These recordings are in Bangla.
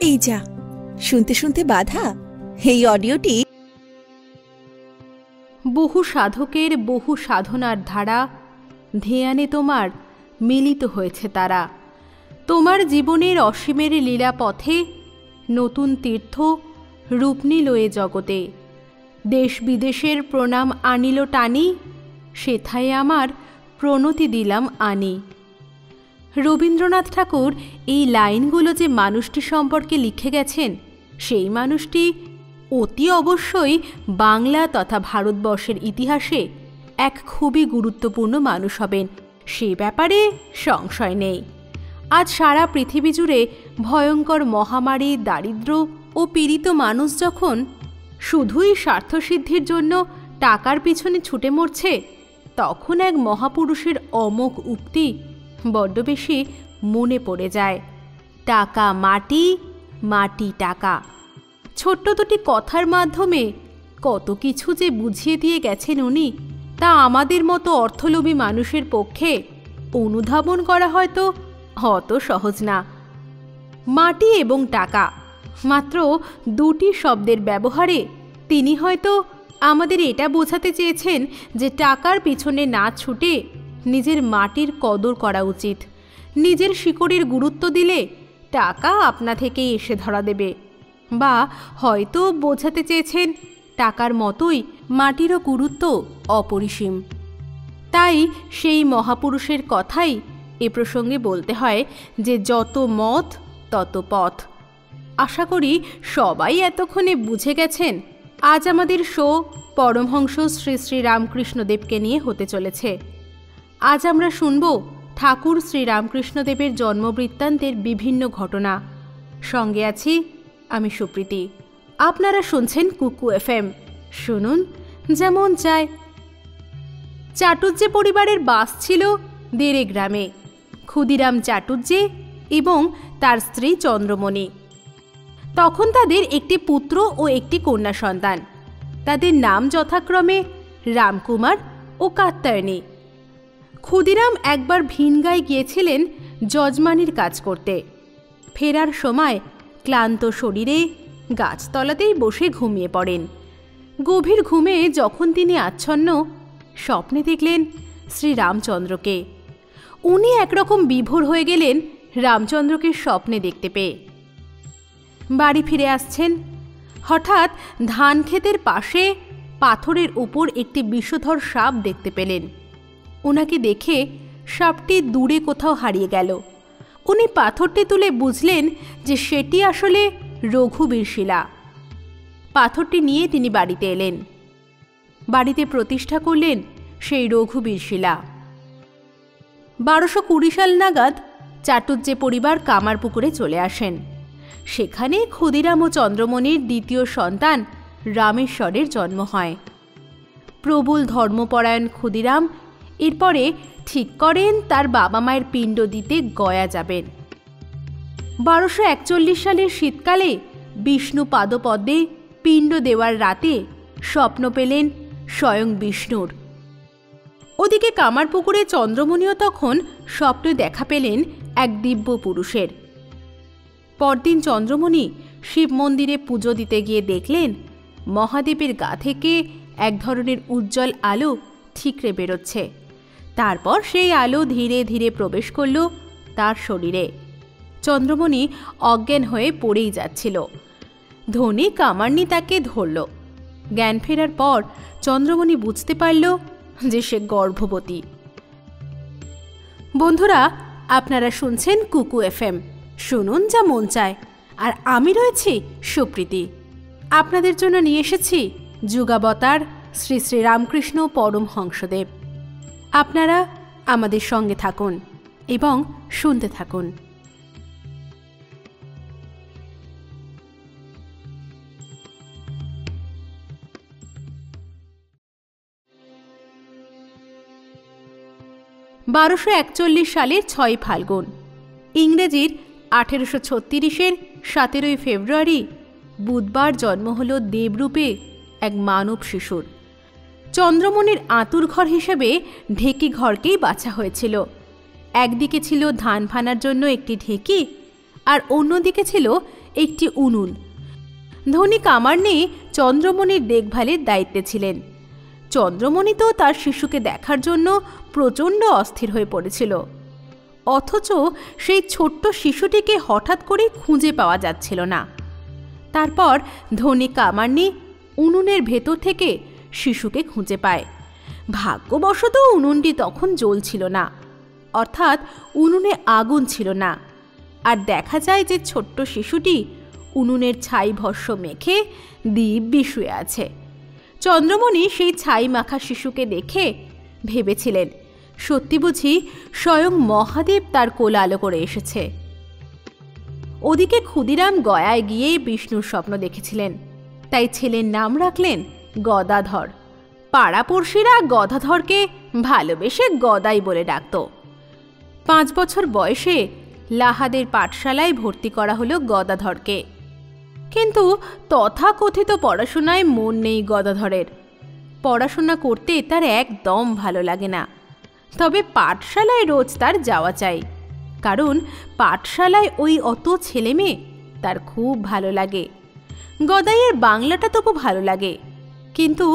এই যা, শুনতে শুনতে বাধা। এই অডিওটি বহু সাধকের বহু সাধনার ধারা, ধ্যানে তোমার মিলিত হয়েছে তারা। তোমার জীবনের অসীমের লীলা পথে নতুন তীর্থ রূপ নিল এ জগতে। দেশ বিদেশের প্রণাম আনিল টানি, সেথায় আমার প্রণতি দিলাম আনি। রবীন্দ্রনাথ ঠাকুর এই লাইনগুলো যে মানুষটি সম্পর্কে লিখে গেছেন, সেই মানুষটি অতি অবশ্যই বাংলা তথা ভারতবর্ষের ইতিহাসে এক খুবই গুরুত্বপূর্ণ মানুষ হবেন, সে ব্যাপারে সংশয় নেই। আজ সারা পৃথিবী জুড়ে ভয়ঙ্কর মহামারী, দারিদ্র্য ও পীড়িত মানুষ যখন শুধুই স্বার্থসিদ্ধির জন্য টাকার পিছনে ছুটে মরছে, তখন এক মহাপুরুষের অমোঘ উক্তি বড্ড বেশি মনে পড়ে যায়। টাকা মাটি, মাটি টাকা। ছোট্ট দুটি কথার মাধ্যমে কত কিছু যে বুঝিয়ে দিয়ে গেছেন উনি, তা আমাদের মতো অর্থলোভী মানুষের পক্ষে অনুধাবন করা হয়তো অত সহজ না। মাটি এবং টাকা মাত্র দুটি শব্দের ব্যবহারে তিনি হয়তো আমাদের এটা বোঝাতে চেয়েছেন যে টাকার পিছনে না ছুটে নিজের মাটির কদর করা উচিত। নিজের শিকড়ের গুরুত্ব দিলে টাকা আপনা থেকেই এসে ধরা দেবে। বা হয়তো বোঝাতে চেয়েছেন টাকার মতোই মাটিরও গুরুত্ব অপরিসীম। তাই সেই মহাপুরুষের কথাই এ প্রসঙ্গে বলতে হয় যে যত মত তত পথ। আশা করি সবাই এতক্ষণে বুঝে গেছেন আজ আমাদের শো পরমহংস শ্রী শ্রী রামকৃষ্ণদেবকে নিয়ে হতে চলেছে। আজ আমরা শুনব ঠাকুর শ্রী রামকৃষ্ণদেবের জন্মবৃত্তান্তের বিভিন্ন ঘটনা। সঙ্গে আছি আমি সুপ্রীতি। আপনারা শুনছেন কুকু এফএম। শুনুন যেমন চায়। চাটুজ্জে পরিবারের বাস ছিল দেড়ে গ্রামে। ক্ষুদিরাম চাটুজ্জে এবং তার স্ত্রী চন্দ্রমণি। তখন তাদের একটি পুত্র ও একটি কন্যা সন্তান। তাদের নাম যথাক্রমে রামকুমার ও কাত্যায়নী। ক্ষুদিরাম একবার ভিনগাঁয়ে গিয়েছিলেন যজমানির কাজ করতে। ফেরার সময় ক্লান্ত শরীরে গাছতলাতেই বসে ঘুমিয়ে পড়েন। গভীর ঘুমে যখন তিনি আচ্ছন্ন, স্বপ্নে দেখলেন শ্রীরামচন্দ্রকে। উনি একরকম বিভোর হয়ে গেলেন রামচন্দ্রকে স্বপ্নে দেখতে পেয়ে। বাড়ি ফিরে আসছেন, হঠাৎ ধান ক্ষেতের পাশে পাথরের উপর একটি বিষধর সাপ দেখতে পেলেন। ওনাকে দেখে সাপটি দূরে কোথাও হারিয়ে গেল। উনি পাথরটি তুলে বুঝলেন যে সেটি আসলে রঘুবীর শিলা। পাথরটি নিয়ে তিনি বাড়িতে এলেন। বাড়িতে প্রতিষ্ঠা করলেন সেই রঘুবীর শিলা। 1220 সাল নাগাদ চাটুজ্জে পরিবার কামারপুকুরে চলে আসেন। সেখানে ক্ষুদিরাম ও চন্দ্রমণির দ্বিতীয় সন্তান রামেশ্বরের জন্ম হয়। প্রবল ধর্মপরায়ণ ক্ষুদিরাম এরপরে ঠিক করেন তার বাবা মায়ের পিণ্ড দিতে গয়া যাবেন। 1241 সালের শীতকালে বিষ্ণু পাদপদ্মে পিণ্ড দেওয়ার রাতে স্বপ্ন পেলেন স্বয়ং বিষ্ণুর। ওদিকে কামারপুকুরে চন্দ্রমণিও তখন স্বপ্নে দেখা পেলেন এক দিব্য পুরুষের। পরদিন চন্দ্রমণি শিব মন্দিরে পুজো দিতে গিয়ে দেখলেন মহাদেবের গা থেকে এক ধরনের উজ্জ্বল আলো ঠিকরে বেরোচ্ছে। তারপর সেই আলো ধীরে ধীরে প্রবেশ করল তার শরীরে। চন্দ্রমণি অজ্ঞান হয়ে পড়েই যাচ্ছিল। ধনী কামারনি তাকে ধরল। জ্ঞান ফেরার পর চন্দ্রমণি বুঝতে পারল যে সে গর্ভবতী। বন্ধুরা, আপনারা শুনছেন কুকু এফএম। শুনুন যা মন চায়। আর আমি রয়েছি সুপ্রীতি। আপনাদের জন্য নিয়ে এসেছি যুগাবতার শ্রী শ্রী রামকৃষ্ণ পরমহংসদেব। আপনারা আমাদের সঙ্গে থাকুন এবং শুনতে থাকুন। বারোশো 41 সালের 6 ফাল্গুন, ইংরেজির 1836-এর 17 ফেব্রুয়ারি বুধবার জন্ম হল দেবরূপে এক মানব শিশুর। চন্দ্রমণির আঁতুর ঘর হিসেবে ঢেকি ঘরকেই বাছা হয়েছিল। একদিকে ছিল ধান ফানার জন্য একটি ঢেকি, আর অন্যদিকে ছিল একটি উনুন। ধনী কামারনী চন্দ্রমণির দেখভালের দায়িত্বে ছিলেন। চন্দ্রমণি তো তার শিশুকে দেখার জন্য প্রচণ্ড অস্থির হয়ে পড়েছিল, অথচ সেই ছোট্ট শিশুটিকে হঠাৎ করে খুঁজে পাওয়া যাচ্ছিল না। তারপর ধনী কামারনী উনুনের ভেতর থেকে শিশুকে খুঁজে পায়। ভাগ্যবশত উনুনটি তখন জ্বলছিল না, অর্থাৎ উনুনে আগুন ছিল না। আর দেখা যায় যে ছোট্ট শিশুটি উনুনের ছাই ভস্য মেখে দিব্যি শুয়ে আছে। চন্দ্রমণি সেই ছাই মাখা শিশুকে দেখে ভেবেছিলেন, সত্যি বুঝি স্বয়ং মহাদেব তার কোল আলো করে এসেছে। ওদিকে ক্ষুদিরাম গয়ায় গিয়ে বিষ্ণুর স্বপ্ন দেখেছিলেন, তাই ছেলের নাম রাখলেন গদাধর। পাড়াপড়শিরা গদাধরকে ভালোবেসে গদাই বলে ডাকত। 5 বছর বয়সে লাহাদের পাঠশালায় ভর্তি করা হলো গদাধরকে। কিন্তু তথাকথিত পড়াশোনায় মন নেই গদাধরের। পড়াশোনা করতে তার একদম ভালো লাগে না। তবে পাঠশালায় রোজ তার যাওয়া চাই, কারণ পাঠশালায় ওই অত ছেলে মেয়ে তার খুব ভালো লাগে। গদাইয়ের বাংলাটা তবু ভালো লাগে, কিন্তু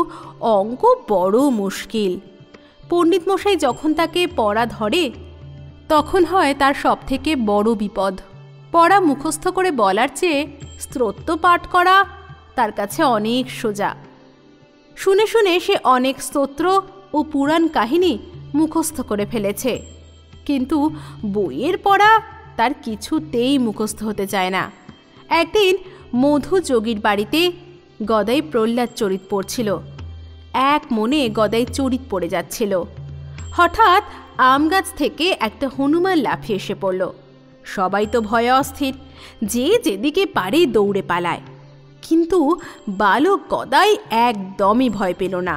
অঙ্ক বড় মুশকিল। পণ্ডিত মশাই যখন তাকে পড়া ধরে তখন হয় তার সবথেকে বড় বিপদ। পড়া মুখস্থ করে বলার চেয়ে স্তোত্র পাঠ করা তার কাছে অনেক সোজা। শুনে শুনে সে অনেক স্তোত্র ও পুরাণ কাহিনী মুখস্থ করে ফেলেছে, কিন্তু বইয়ের পড়া তার কিছুতেই মুখস্থ হতে চায় না। একদিন মধু যোগীর বাড়িতে গদাই প্রহ্লাদ চরিত পড়ছিল। এক মনে গদাই চরিত পড়ে যাচ্ছিল। হঠাৎ আম গাছ থেকে একটা হনুমান লাফিয়ে এসে পড়ল। সবাই তো ভয়ে অস্থির, যে যেদিকে পারে দৌড়ে পালায়। কিন্তু বালক গদাই একদমই ভয় পেল না,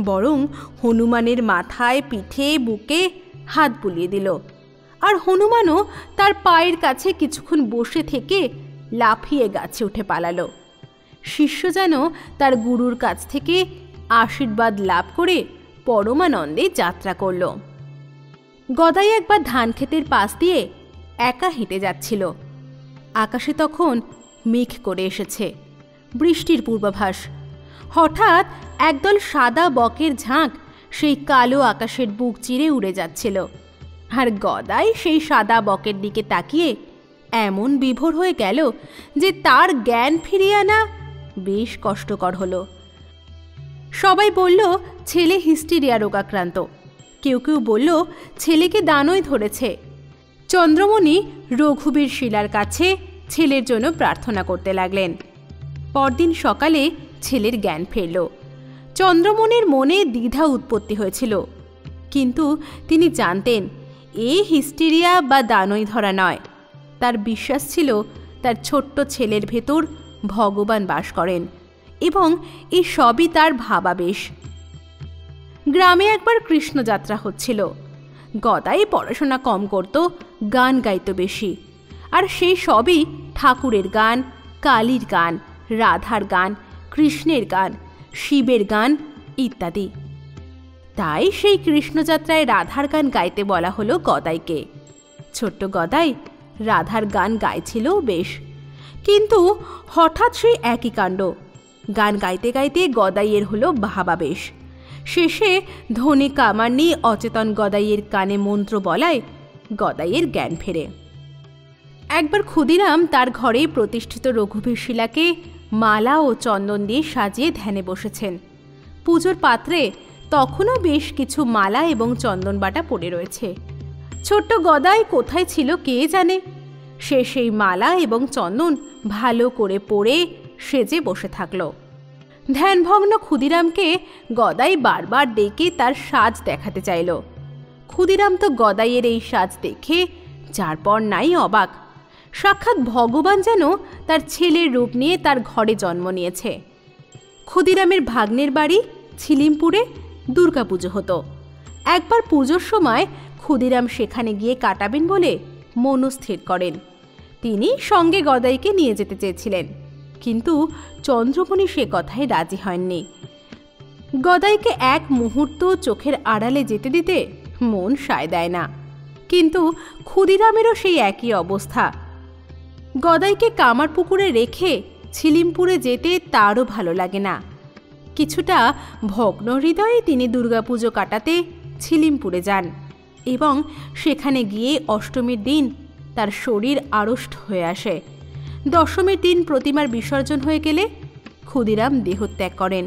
বরং হনুমানের মাথায়, পিঠে, বুকে হাত বুলিয়ে দিল। আর হনুমানও তার পায়ের কাছে কিছুক্ষণ বসে থেকে লাফিয়ে গাছে উঠে পালালো। শিষ্য যেন তার গুরুর কাছ থেকে আশীর্বাদ লাভ করে পরমানন্দে যাত্রা করল। গদাই একবার ধান ক্ষেতের পাশ দিয়ে একা হেঁটে যাচ্ছিল। আকাশে তখন মেঘ করে এসেছে, বৃষ্টির পূর্বাভাস। হঠাৎ একদল সাদা বকের ঝাঁক সেই কালো আকাশের বুক চিরে উড়ে যাচ্ছিল। আর গদাই সেই সাদা বকের দিকে তাকিয়ে এমন বিভোর হয়ে গেল যে তার জ্ঞান ফিরিয়ে আনা বেশ কষ্টকর হলো। সবাই বলল ছেলে হিস্টিরিয়া রোগাক্রান্ত, কেউ কেউ বলল ছেলেকে দানই ধরেছে। চন্দ্রমণি রঘুবীর শিলার কাছে ছেলের জন্য প্রার্থনা করতে লাগলেন। পরদিন সকালে ছেলের জ্ঞান ফিরল। চন্দ্রমণির মনে দ্বিধা উৎপত্তি হয়েছিল, কিন্তু তিনি জানতেন এ হিস্টিরিয়া বা দানই ধরা নয়। তার বিশ্বাস ছিল তার ছোট্ট ছেলের ভেতর ভগবান বাস করেন এবং এই সবই তার ভাবাবেশ। গ্রামে একবার কৃষ্ণযাত্রা হচ্ছিল। গদাই পড়াশোনা কম করত, গান গাইত বেশি। আর সেই সবই ঠাকুরের গান, কালীর গান, রাধার গান, কৃষ্ণের গান, শিবের গান ইত্যাদি। তাই সেই কৃষ্ণযাত্রায় রাধার গান গাইতে বলা হলো গদাইকে। ছোট্ট গদাই রাধার গান গাইছিল বেশ, কিন্তু হঠাৎ সেই একই কাণ্ড। গান গাইতে গাইতে গদাইয়ের হলো ভাবাবেশ। শেষে ধনী কামারনী অচেতন গদাইয়ের কানে মন্ত্র বলায় গদাইয়ের জ্ঞান ফেরে। একবার ক্ষুদিরাম তার ঘরে প্রতিষ্ঠিত রঘুবীর শিলাকে মালা ও চন্দন দিয়ে সাজিয়ে ধ্যানে বসেছেন। পুজোর পাত্রে তখনও বেশ কিছু মালা এবং চন্দন বাটা পড়ে রয়েছে। ছোট্ট গদাই কোথায় ছিল কে জানে। সে সেই মালা এবং চন্দন ভালো করে পরে সেজে বসে থাকল। ধ্যানভগ্ন ক্ষুদিরামকে গদাই বারবার ডেকে তার সাজ দেখাতে চাইল। ক্ষুদিরাম তো গদাইয়ের এই সাজ দেখে যার পর নাই অবাক। সাক্ষাৎ ভগবান যেন তার ছেলের রূপ নিয়ে তার ঘরে জন্ম নিয়েছে। ক্ষুদিরামের ভাগ্নের বাড়ি ছিলিমপুরে দুর্গাপুজো হতো। একবার পুজোর সময় ক্ষুদিরাম সেখানে গিয়ে কাটাবেন বলে মনস্থির করেন। তিনি সঙ্গে গদাইকে নিয়ে যেতে চেয়েছিলেন, কিন্তু চন্দ্রমণি সে কথায় রাজি হননি। গদাইকে এক মুহূর্ত চোখের আড়ালে যেতে দিতে মন সায় দেয় না, কিন্তু ক্ষুদিরামেরও সেই একই অবস্থা। গদাইকে কামারপুকুরে রেখে ছিলিমপুরে যেতে তারও ভালো লাগে না। কিছুটা ভগ্ন হৃদয়ে তিনি দুর্গাপুজো কাটাতে ছিলিমপুরে যান এবং সেখানে গিয়ে অষ্টমীর দিন তার শরীর আড়ষ্ট হয়ে আসে। দশমীর দিন প্রতিমার বিসর্জন হয়ে গেলে ক্ষুদিরাম দেহত্যাগ করেন।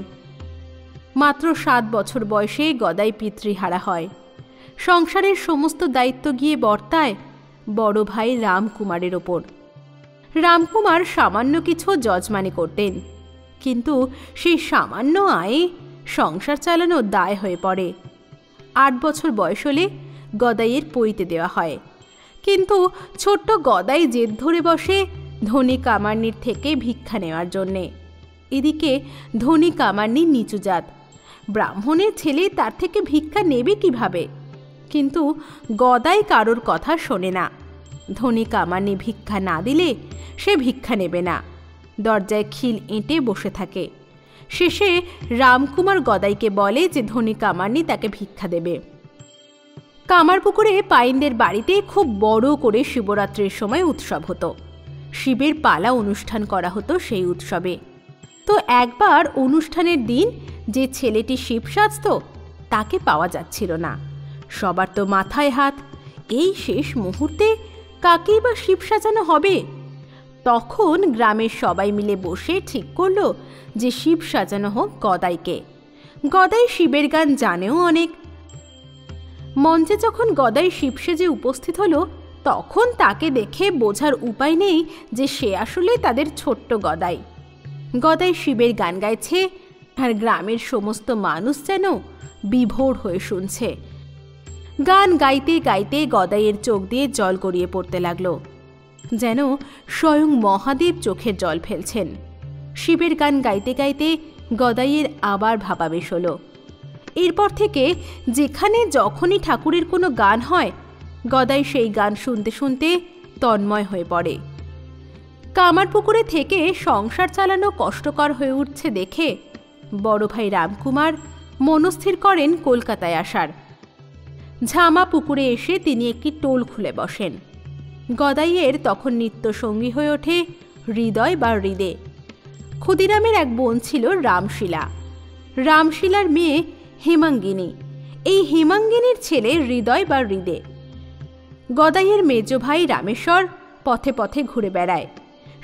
মাত্র 7 বছর বয়সে গদাই পিতৃহারা হয়। সংসারের সমস্ত দায়িত্ব গিয়ে বর্তায় বড় ভাই রামকুমারের ওপর। রামকুমার সামান্য কিছু যজমানি করতেন, কিন্তু সেই সামান্য আয়ে সংসার চালানো দায় হয়ে পড়ে। 8 বছর বয়স হলে গদাইয়ের পৈতে দেওয়া হয়, কিন্তু ছোট্ট গদাই জেদ ধরে বসে ধনী কামারনির থেকে ভিক্ষা নেওয়ার জন্যে। এদিকে ধনী কামারনি নিচু জাত, ব্রাহ্মণের ছেলে তার থেকে ভিক্ষা নেবে কিভাবে? কিন্তু গদাই কারোর কথা শোনে না। ধনী কামারনি ভিক্ষা না দিলে সে ভিক্ষা নেবে না, দরজায় খিল এঁটে বসে থাকে। শেষে রামকুমার গদাইকে বলে যে ধনী কামারনি তাকে ভিক্ষা দেবে। কামারপুকুরে পাইনদের বাড়িতে খুব বড় করে শিবরাত্রির সময় উৎসব হতো। শিবের পালা অনুষ্ঠান করা হতো সেই উৎসবে। তো একবার অনুষ্ঠানের দিন যে ছেলেটি শিব সাজত তাকে পাওয়া যাচ্ছিল না। সবার তো মাথায় হাত, এই শেষ মুহূর্তে কাকেই বা শিব সাজানো হবে? তখন গ্রামের সবাই মিলে বসে ঠিক করল যে শিব সাজানো হোক গদাইকে। গদাই শিবের গান জানেও অনেক। মঞ্চে যখন গদাই শিব সেজে উপস্থিত হলো, তখন তাকে দেখে বোঝার উপায় নেই যে সে আসলে তাদের ছোট্ট গদাই। গদাই শিবের গান গাইছে, আর গ্রামের সমস্ত মানুষ যেন বিভোর হয়ে শুনছে। গান গাইতে গাইতে গদাইয়ের চোখ দিয়ে জল গড়িয়ে পড়তে লাগলো, যেন স্বয়ং মহাদেব চোখের জল ফেলছেন। শিবের গান গাইতে গাইতে গদাইয়ের আবার ভাবাবেশ হলো। এরপর থেকে যেখানে যখনই ঠাকুরের কোনো গান হয়, গদাই সেই গান শুনতে শুনতে তন্ময় হয়ে পড়ে। কামারপুকুরে থেকে সংসার চালানো কষ্টকর হয়ে উঠছে দেখে বড় ভাই রামকুমার মনস্থির করেন কলকাতায় আসার। ঝামা পুকুরে এসে তিনি একটি টোল খুলে বসেন। গদাইয়ের তখন নিত্য সঙ্গী হয়ে ওঠে হৃদয় বা হৃদে। ক্ষুদিরামের এক বোন ছিল রামশিলা। রামশিলার মেয়ে হেমাঙ্গিনী। এই হেমাঙ্গিনীর ছেলে হৃদয় বা হৃদে। গদাইয়ের মেজ ভাই রামেশ্বর পথে পথে ঘুরে বেড়ায়,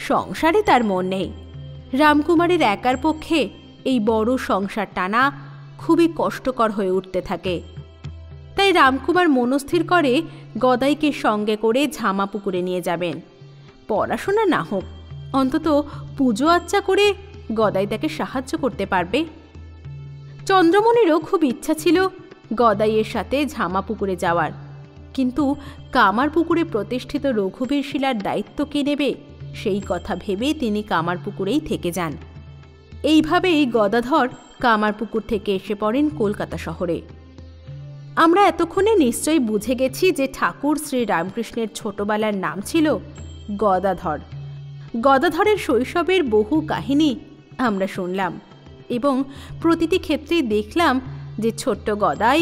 সংসারে তার মন নেই। রামকুমারের একার পক্ষে এই বড় সংসার টানা খুবই কষ্টকর হয়ে উঠতে থাকে। তাই রামকুমার মনস্থির করে গদাইকে সঙ্গে করে ঝামা পুকুরে নিয়ে যাবেন। পড়াশোনা না হোক, অন্তত পুজো আচ্চা করে গদাই তাকে সাহায্য করতে পারবে। চন্দ্রমণিরও খুব ইচ্ছা ছিল গদাইয়ের সাথে ঝামা পুকুরে যাওয়ার, কিন্তু কামারপুকুরে প্রতিষ্ঠিত রঘুবীর শিলার দায়িত্ব কে নেবে সেই কথা ভেবে তিনি কামারপুকুরেই থেকে যান। এইভাবেই গদাধর কামারপুকুর থেকে এসে পড়েন কলকাতা শহরে। আমরা এতক্ষণে নিশ্চয়ই বুঝে গেছি যে ঠাকুর শ্রী রামকৃষ্ণের ছোটবেলার নাম ছিল গদাধর। গদাধরের শৈশবের বহু কাহিনী আমরা শুনলাম এবং প্রতিটি ক্ষেত্রেই দেখলাম যে ছোট্ট গদাই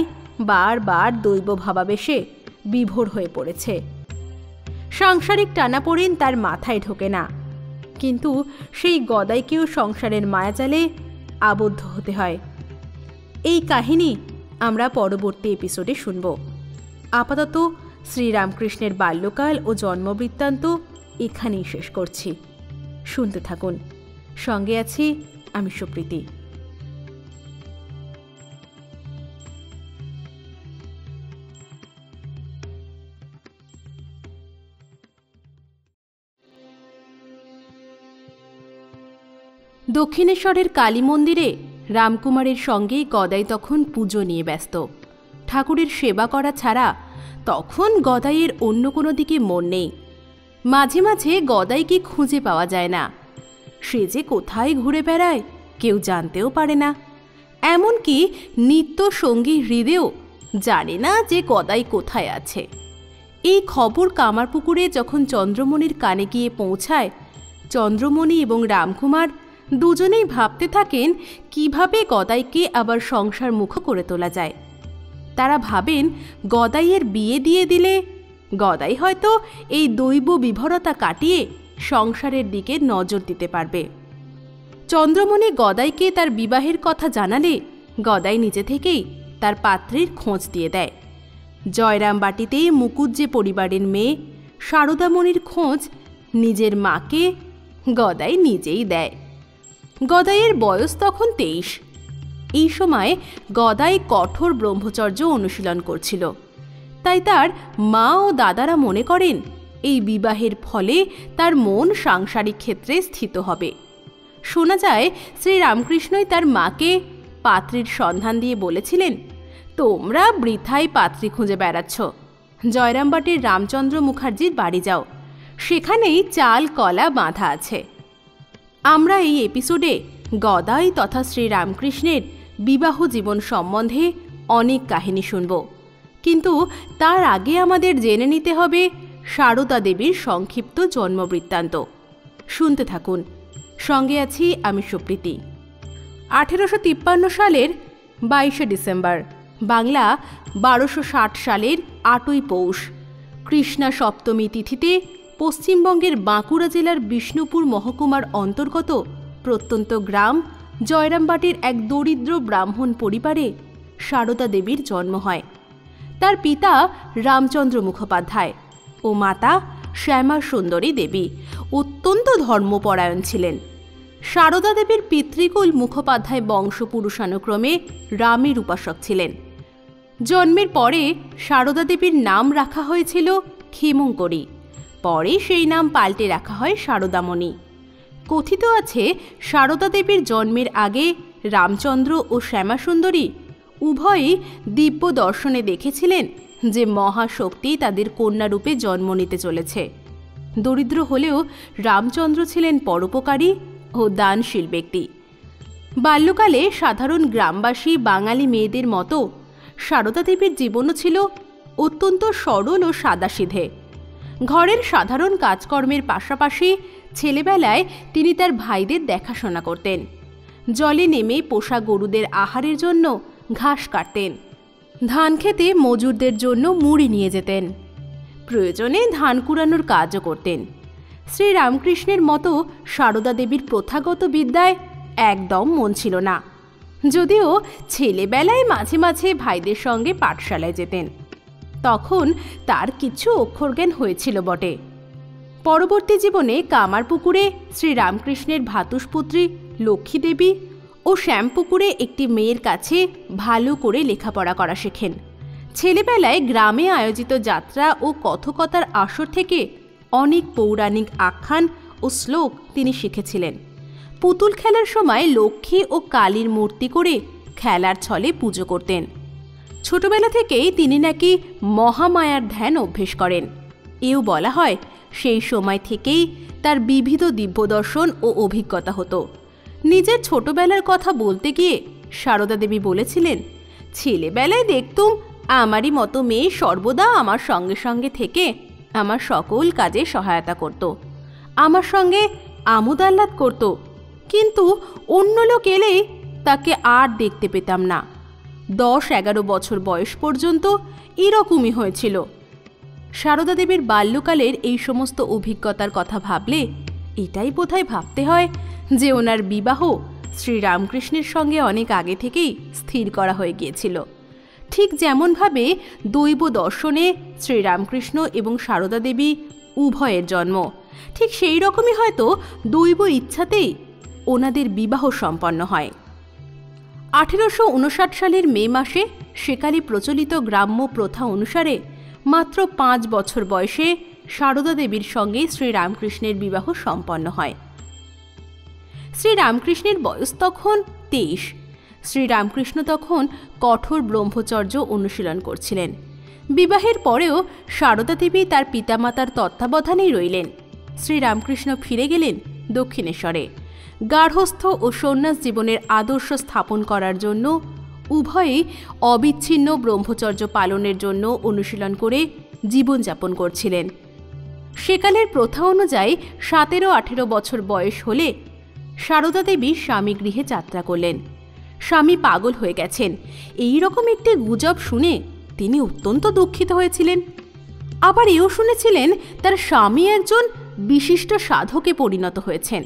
বারবার দৈব ভাবাবেশে বিভোর হয়ে পড়েছে। সাংসারিক টানাপোড়েন তার মাথায় ঢোকে না, কিন্তু সেই গদাইকেও সংসারের মায়াজালে আবদ্ধ হতে হয়। এই কাহিনী আমরা পরবর্তী এপিসোডে শুনব। আপাতত শ্রীরামকৃষ্ণের বাল্যকাল ও জন্মবৃত্তান্ত এখানেই শেষ করছি। শুনতে থাকুন। সঙ্গে আছি আমি সুপ্রীতি। দক্ষিণেশ্বরের কালী মন্দিরে রামকুমারের সঙ্গেই গদাই তখন পুজো নিয়ে ব্যস্ত। ঠাকুরের সেবা করা ছাড়া তখন গদাইয়ের অন্য কোনো দিকে মন নেই। মাঝে মাঝে গদাইকে খুঁজে পাওয়া যায় না। সে যে কোথায় ঘুরে বেড়ায় কেউ জানতেও পারে না। এমনকি নিত্য সঙ্গী হৃদেও জানে না যে গদাই কোথায় আছে। এই খবর কামারপুকুরে যখন চন্দ্রমণির কানে গিয়ে পৌঁছায়, চন্দ্রমণি এবং রামকুমার দুজনেই ভাবতে থাকেন কিভাবে গদাইকে আবার সংসার মুখ করে তোলা যায়। তারা ভাবেন গদাইয়ের বিয়ে দিয়ে দিলে গদাই হয়তো এই দৈব বিভরতা কাটিয়ে সংসারের দিকে নজর দিতে পারবে। চন্দ্রমণি গদাইকে তার বিবাহের কথা জানালে গদাই নিজে থেকেই তার পাত্রীর খোঁজ দিয়ে দেয়। জয়রামবাটিতে মুকুজ্জে পরিবারের মেয়ে সারদামণির খোঁজ নিজের মাকে গদাই নিজেই দেয়। গদাইয়ের বয়স তখন 23। এই সময় গদাই কঠোর ব্রহ্মচর্য অনুশীলন করছিল। তাই তার মা ও দাদারা মনে করেন এই বিবাহের ফলে তার মন সাংসারিক ক্ষেত্রে স্থিত হবে। শোনা যায় শ্রীরামকৃষ্ণই তার মাকে পাত্রীর সন্ধান দিয়ে বলেছিলেন, তোমরা বৃথায় পাত্রী খুঁজে বেড়াচ্ছ, জয়রামবাটির রামচন্দ্র মুখার্জির বাড়ি যাও, সেখানেই চাল কলা বাঁধা আছে। আমরা এই এপিসোডে গদাই তথা শ্রীরামকৃষ্ণের বিবাহ জীবন সম্বন্ধে অনেক কাহিনী শুনব, কিন্তু তার আগে আমাদের জেনে নিতে হবে সারদা দেবীর সংক্ষিপ্ত জন্মবৃত্তান্ত। শুনতে থাকুন, সঙ্গে আছি আমি সুপ্রীতি। 1853 সালের 22শে ডিসেম্বর, বাংলা 1260 সালের 8ই পৌষ, কৃষ্ণা সপ্তমী তিথিতে পশ্চিমবঙ্গের বাঁকুড়া জেলার বিষ্ণুপুর মহকুমার অন্তর্গত প্রত্যন্ত গ্রাম জয়রামবাটির এক দরিদ্র ব্রাহ্মণ পরিবারে সারদা দেবীর জন্ম হয়। তার পিতা রামচন্দ্র মুখোপাধ্যায় ও মাতা শ্যামা সুন্দরী দেবী অত্যন্ত ধর্মপরায়ণ ছিলেন। সারদা দেবীর পিতৃকুল মুখোপাধ্যায় বংশ পুরুষানুক্রমে রামের উপাসক ছিলেন। জন্মের পরে সারদা দেবীর নাম রাখা হয়েছিল ক্ষেমঙ্করী, পরে সেই নাম পাল্টে রাখা হয় সারদামণি। কথিত আছে সারদা দেবীর জন্মের আগে রামচন্দ্র ও শ্যামাসুন্দরী উভয়ই দিব্য দর্শনে দেখেছিলেন যে মহাশক্তি তাদের কন্যারূপে জন্ম নিতে চলেছে। দরিদ্র হলেও রামচন্দ্র ছিলেন পরোপকারী ও দানশীল ব্যক্তি। বাল্যকালে সাধারণ গ্রামবাসী বাঙালি মেয়েদের মতো সারদা দেবীর জীবনও ছিল অত্যন্ত সরল ও সাদাসিধে। ঘরের সাধারণ কাজকর্মের পাশাপাশি ছেলেবেলায় তিনি তার ভাইদের দেখাশোনা করতেন। জলে নেমে পোষা গরুদের আহারের জন্য ঘাস কাটতেন, ধান খেতে মজুরদের জন্য মুড়ি নিয়ে যেতেন, প্রয়োজনে ধান কুড়ানোর কাজও করতেন। শ্রীরামকৃষ্ণের মতো সারদা দেবীর প্রথাগত বিদ্যায় একদম মন ছিল না, যদিও ছেলেবেলায় মাঝে মাঝে ভাইদের সঙ্গে পাঠশালায় যেতেন। তখন তার কিছু অক্ষরজ্ঞান হয়েছিল বটে। পরবর্তী জীবনে কামারপুকুরে শ্রীরামকৃষ্ণের ভাতুষপুত্রী লক্ষ্মী দেবী ও শ্যামপুকুরে একটি মেয়ের কাছে ভালো করে লেখাপড়া করা শেখেন। ছেলেবেলায় গ্রামে আয়োজিত যাত্রা ও কথকতার আসর থেকে অনেক পৌরাণিক আখ্যান ও শ্লোক তিনি শিখেছিলেন। পুতুল খেলার সময় লক্ষ্মী ও কালীর মূর্তি করে খেলার ছলে পুজো করতেন। ছোটবেলা থেকেই তিনি নাকি মহামায়ার ধ্যান অভ্যেস করেন। এও বলা হয় সেই সময় থেকেই তার বিবিধ দিব্যদর্শন ও অভিজ্ঞতা হতো। নিজের ছোটবেলার কথা বলতে গিয়ে সারদা দেবী বলেছিলেন, ছেলেবেলায় দেখতুম আমারই মতো মেয়ে সর্বদা আমার সঙ্গে সঙ্গে থেকে আমার সকল কাজে সহায়তা করত, আমার সঙ্গে আমোদ আহ্লাদ করত, কিন্তু অন্য লোক এলেই তাকে আর দেখতে পেতাম না। 10-11 বছর বয়স পর্যন্ত এরকমই হয়েছিল। সারদা দেবীর বাল্যকালের এই সমস্ত অভিজ্ঞতার কথা ভাবলে এটাই বোধহয় ভাবতে হয় যে ওনার বিবাহ শ্রীরামকৃষ্ণের সঙ্গে অনেক আগে থেকেই স্থির করা হয়ে গিয়েছিল। ঠিক যেমনভাবে দৈব দর্শনে শ্রীরামকৃষ্ণ এবং সারদা দেবী উভয়ের জন্ম, ঠিক সেই রকমই হয়তো দৈব ইচ্ছাতেই ওনাদের বিবাহ সম্পন্ন হয়। 1859 সালের মে মাসে সেকালে প্রচলিত গ্রাম্য প্রথা অনুসারে মাত্র 5 বছর বয়সে সারদা দেবীর সঙ্গে শ্রীরামকৃষ্ণের বিবাহ সম্পন্ন হয়। শ্রীরামকৃষ্ণের বয়স তখন 23। শ্রীরামকৃষ্ণ তখন কঠোর ব্রহ্মচর্য অনুশীলন করছিলেন। বিবাহের পরেও সারদা দেবী তার পিতামাতার তত্ত্বাবধানেই রইলেন। শ্রীরামকৃষ্ণ ফিরে গেলেন দক্ষিণেশ্বরে। গার্হস্থ্য ও সন্ন্যাস জীবনের আদর্শ স্থাপন করার জন্য উভয়েই অবিচ্ছিন্ন ব্রহ্মচর্য পালনের জন্য অনুশীলন করে জীবনযাপন করছিলেন। সেকালের প্রথা অনুযায়ী 17-18 বছর বয়স হলে সারদা দেবী স্বামী গৃহে যাত্রা করলেন। স্বামী পাগল হয়ে গেছেন এই রকম একটি গুজব শুনে তিনি অত্যন্ত দুঃখিত হয়েছিলেন। আবার এও শুনেছিলেন তার স্বামী একজন বিশিষ্ট সাধকে পরিণত হয়েছেন।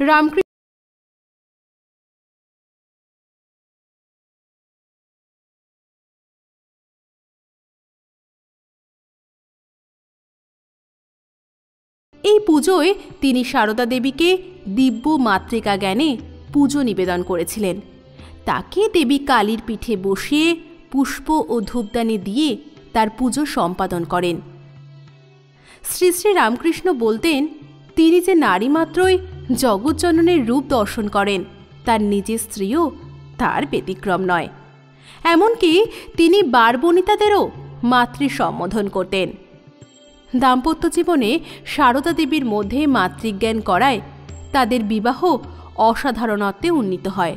রামকৃষ্ণ এই পুজোয় তিনি সারদা দেবীকে দিব্য মাতৃকা জ্ঞানে পুজো নিবেদন করেছিলেন। তাকে দেবী কালীর পিঠে বসিয়ে পুষ্প ও ধূপদানি দিয়ে তার পুজো সম্পাদন করেন। শ্রী শ্রী রামকৃষ্ণ বলতেন, তিনি যে নারী মাত্রই জগজ্জননীর রূপ দর্শন করেন, তার নিজের স্ত্রীও তার ব্যতিক্রম নয়। এমনকি তিনি বারবনিতাদেরও মাতৃ সম্বোধন করতেন। দাম্পত্য জীবনে সারদা দেবীর মধ্যে মাতৃজ্ঞান করায় তাদের বিবাহ অসাধারণত্বে উন্নীত হয়।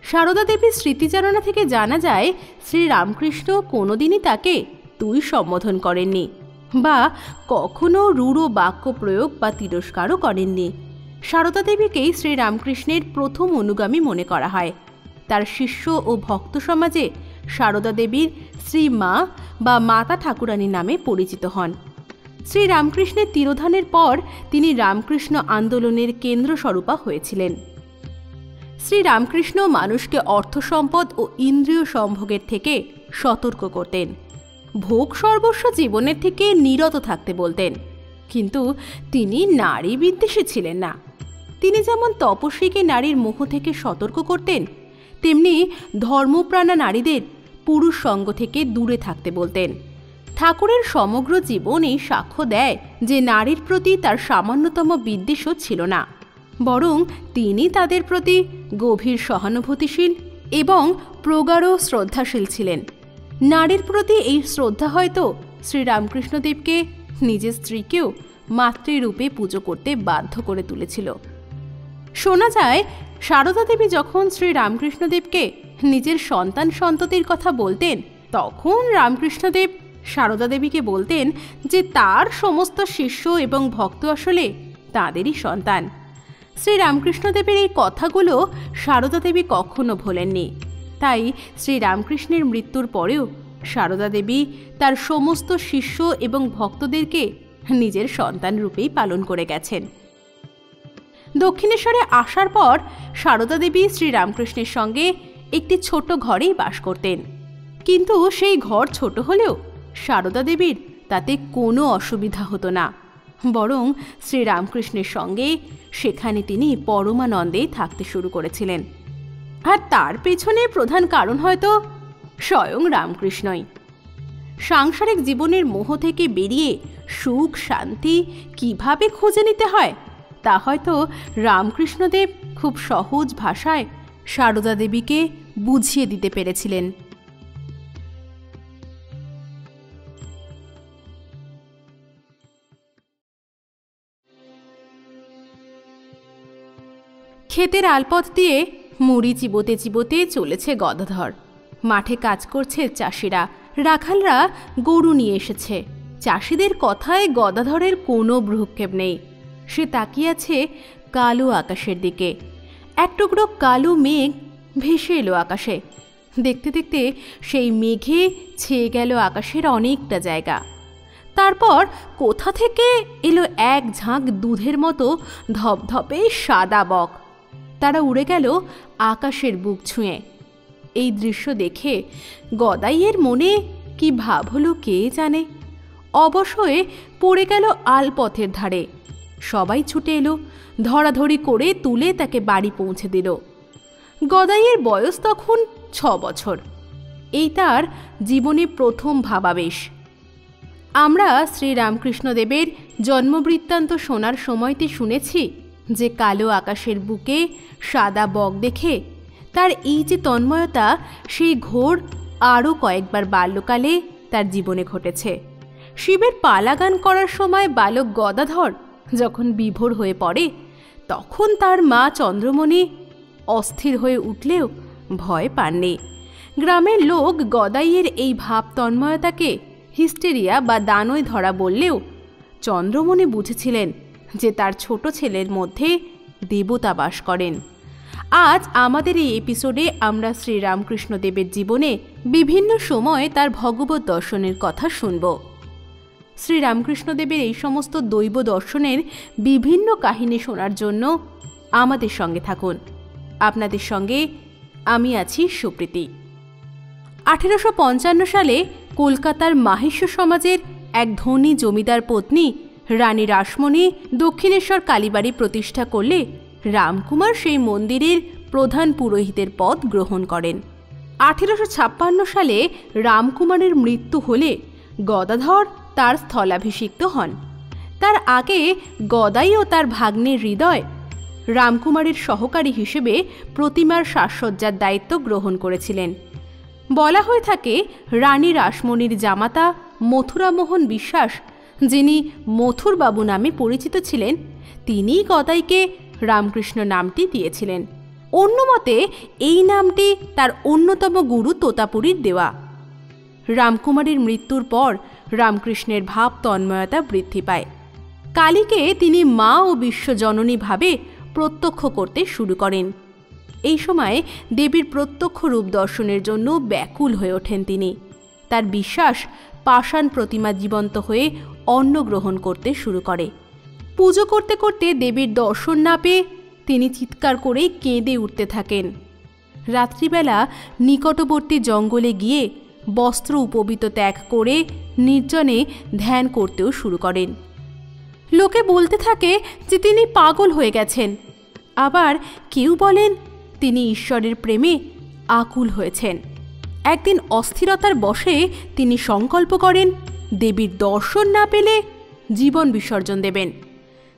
সারদা দেবীর স্মৃতিচারণা থেকে জানা যায়, শ্রী রামকৃষ্ণ কোনোদিনই তাকে তুই সম্বোধন করেননি বা কখনো রূঢ় বাক্য প্রয়োগ বা তিরস্কারও করেননি। সারদা দেবীকেই শ্রী রামকৃষ্ণের প্রথম অনুগামী মনে করা হয়। তার শিষ্য ও ভক্ত সমাজে সারদা দেবীর শ্রীমা বা মাতা ঠাকুরানী নামে পরিচিত হন। শ্রী রামকৃষ্ণের তিরোধানের পর তিনি রামকৃষ্ণ আন্দোলনের কেন্দ্রস্বরূপা হয়েছিলেন। শ্রী রামকৃষ্ণ মানুষকে অর্থ সম্পদ ও ইন্দ্রিয় সম্ভোগের থেকে সতর্ক করতেন। ভোগ সর্বস্ব জীবনের থেকে নিরত থাকতে বলতেন, কিন্তু তিনি নারী বিদ্বেষী ছিলেন না। তিনি যেমন তপস্বীকে নারীর মোহ থেকে সতর্ক করতেন, তেমনি ধর্মপ্রাণা নারীদের পুরুষ সঙ্গ থেকে দূরে থাকতে বলতেন। ঠাকুরের সমগ্র জীবনই সাক্ষ্য দেয় যে নারীর প্রতি তার সামান্যতম বিদ্বেষও ছিল না, বরং তিনি তাদের প্রতি গভীর সহানুভূতিশীল এবং প্রগাঢ় শ্রদ্ধাশীল ছিলেন। নারীর প্রতি এই শ্রদ্ধা হয়তো শ্রীরামকৃষ্ণদেবকে নিজের স্ত্রীকেও মাতৃরূপে পুজো করতে বাধ্য করে তুলেছিল। শোনা যায়, সারদা দেবী যখন শ্রী রামকৃষ্ণদেবকে নিজের সন্তান সন্ততির কথা বলতেন, তখন রামকৃষ্ণদেব সারদা দেবীকে বলতেন যে তার সমস্ত শিষ্য এবং ভক্ত আসলে তাঁদেরই সন্তান। শ্রী রামকৃষ্ণদেবের এই কথাগুলো সারদা দেবী কখনো ভোলেননি। তাই শ্রী রামকৃষ্ণের মৃত্যুর পরেও সারদা দেবী তার সমস্ত শিষ্য এবং ভক্তদেরকে নিজের সন্তান রূপেই পালন করে গেছেন। দক্ষিণেশ্বরে আসার পর সারদা দেবী শ্রী রামকৃষ্ণের সঙ্গে একটি ছোট ঘরেই বাস করতেন। কিন্তু সেই ঘর ছোট হলেও সারদা দেবীর তাতে কোনো অসুবিধা হতো না, বরং শ্রী রামকৃষ্ণের সঙ্গে সেখানে তিনি পরমানন্দে থাকতে শুরু করেছিলেন। আর তার পেছনে প্রধান কারণ হয়তো স্বয়ং রামকৃষ্ণই। সাংসারিক জীবনের মোহ থেকে বেরিয়ে সুখ শান্তি কিভাবে খুঁজে নিতে হয় তা হয়তো রামকৃষ্ণদেব খুব সহজ ভাষায় সারদা দেবীকে বুঝিয়ে দিতে পেরেছিলেন। ক্ষেতের আলপথ দিয়ে মুড়ি চিবোতে চিবোতে চলেছে গদাধর। মাঠে কাজ করছে চাষিরা, রাখালরা গরু নিয়ে এসেছে। চাষিদের কথায় গদাধরের কোনো ভ্রুক্ষেপ নেই। সে তাকিয়ে আছে কালো আকাশের দিকে। এক টুকরো কালো মেঘ ভেসে এলো আকাশে। দেখতে দেখতে সেই মেঘে ছেয়ে গেল আকাশের অনেকটা জায়গা। তারপর কোথা থেকে এলো এক ঝাঁক দুধের মতো ধপধপে সাদা বক। তারা উড়ে গেল আকাশের বুক ছুঁয়ে। এই দৃশ্য দেখে গদাইয়ের মনে কি ভাব হলো কে জানে। অবশ্যই পড়ে গেল আলপথের ধারে। সবাই ছুটে এলো, ধরাধরি করে তুলে তাকে বাড়ি পৌঁছে দিল। গদাইয়ের বয়স তখন 6 বছর। এই তার জীবনে প্রথম ভাবাবেশ। আমরা শ্রী রামকৃষ্ণদেবের জন্মবৃত্তান্ত শোনার সময়তে শুনেছি যে কালো আকাশের বুকে সাদা বক দেখে তার এই যে তন্ময়তা, সেই ঘোর আরও কয়েকবার বাল্যকালে তার জীবনে ঘটেছে। শিবের পালাগান করার সময় বালক গদাধর যখন বিভোর হয়ে পড়ে, তখন তার মা চন্দ্রমণি অস্থির হয়ে উঠলেও ভয় পাননি। গ্রামের লোক গদাইয়ের এই ভাব তন্ময়তাকে হিস্টেরিয়া বা দানই ধরা বললেও চন্দ্রমণি বুঝেছিলেন যে তার ছোট ছেলের মধ্যে দেবতা বাস করেন। আজ আমাদের এই এপিসোডে আমরা শ্রী রামকৃষ্ণদেবের জীবনে বিভিন্ন সময় তার ভগবত দর্শনের কথা শুনব। শ্রীরামকৃষ্ণদেবের এই সমস্ত দৈব দর্শনের বিভিন্ন কাহিনী শোনার জন্য আমাদের সঙ্গে থাকুন। আপনাদের সঙ্গে আমি আছি সুপ্রীতি। 1855 সালে কলকাতার মাহেশ্ব সমাজের এক ধনী জমিদার পত্নী রানী রাসমণি দক্ষিণেশ্বর কালীবাড়ি প্রতিষ্ঠা করলে রামকুমার সেই মন্দিরের প্রধান পুরোহিতের পদ গ্রহণ করেন। 1856 সালে রামকুমারের মৃত্যু হলে গদাধর তার স্থলাভিষিক্ত হন। তার আগে গদাই ও তার ভাগ্নের হৃদয় রামকুমারের সহকারী হিসেবে প্রতিমার সাজসজ্জার দায়িত্ব গ্রহণ করেছিলেন। বলা হয়ে থাকে রানী রাসমণির জামাতা মথুরামোহন বিশ্বাস, যিনি মথুরবাবু নামে পরিচিত ছিলেন, তিনিই গদাইকে রামকৃষ্ণ নামটি দিয়েছিলেন। অন্য মতে এই নামটি তার অন্যতম গুরু তোতাপুরীর দেওয়া। রামকুমারের মৃত্যুর পর রামকৃষ্ণের ভাব তন্ময়তা বৃদ্ধি পায়। কালীকে তিনি মা ও বিশ্বজননী ভাবে প্রত্যক্ষ করতে শুরু করেন। এই সময় দেবীর প্রত্যক্ষ রূপ দর্শনের জন্য ব্যাকুল হয়ে ওঠেন তিনি। তার বিশ্বাস পাষাণ প্রতিমা জীবন্ত হয়ে অন্ন গ্রহণ করতে শুরু করে। পুজো করতে করতে দেবীর দর্শন না পেয়ে তিনি চিৎকার করে কেঁদে উঠতে থাকেন। রাত্রিবেলা নিকটবর্তী জঙ্গলে গিয়ে বস্ত্র উপবীত ত্যাগ করে নির্জনে ধ্যান করতেও শুরু করেন। লোকে বলতে থাকে যে তিনি পাগল হয়ে গেছেন, আবার কেউ বলেন তিনি ঈশ্বরের প্রেমে আকুল হয়েছেন। একদিন অস্থিরতার বশে তিনি সংকল্প করেন দেবীর দর্শন না পেলে জীবন বিসর্জন দেবেন।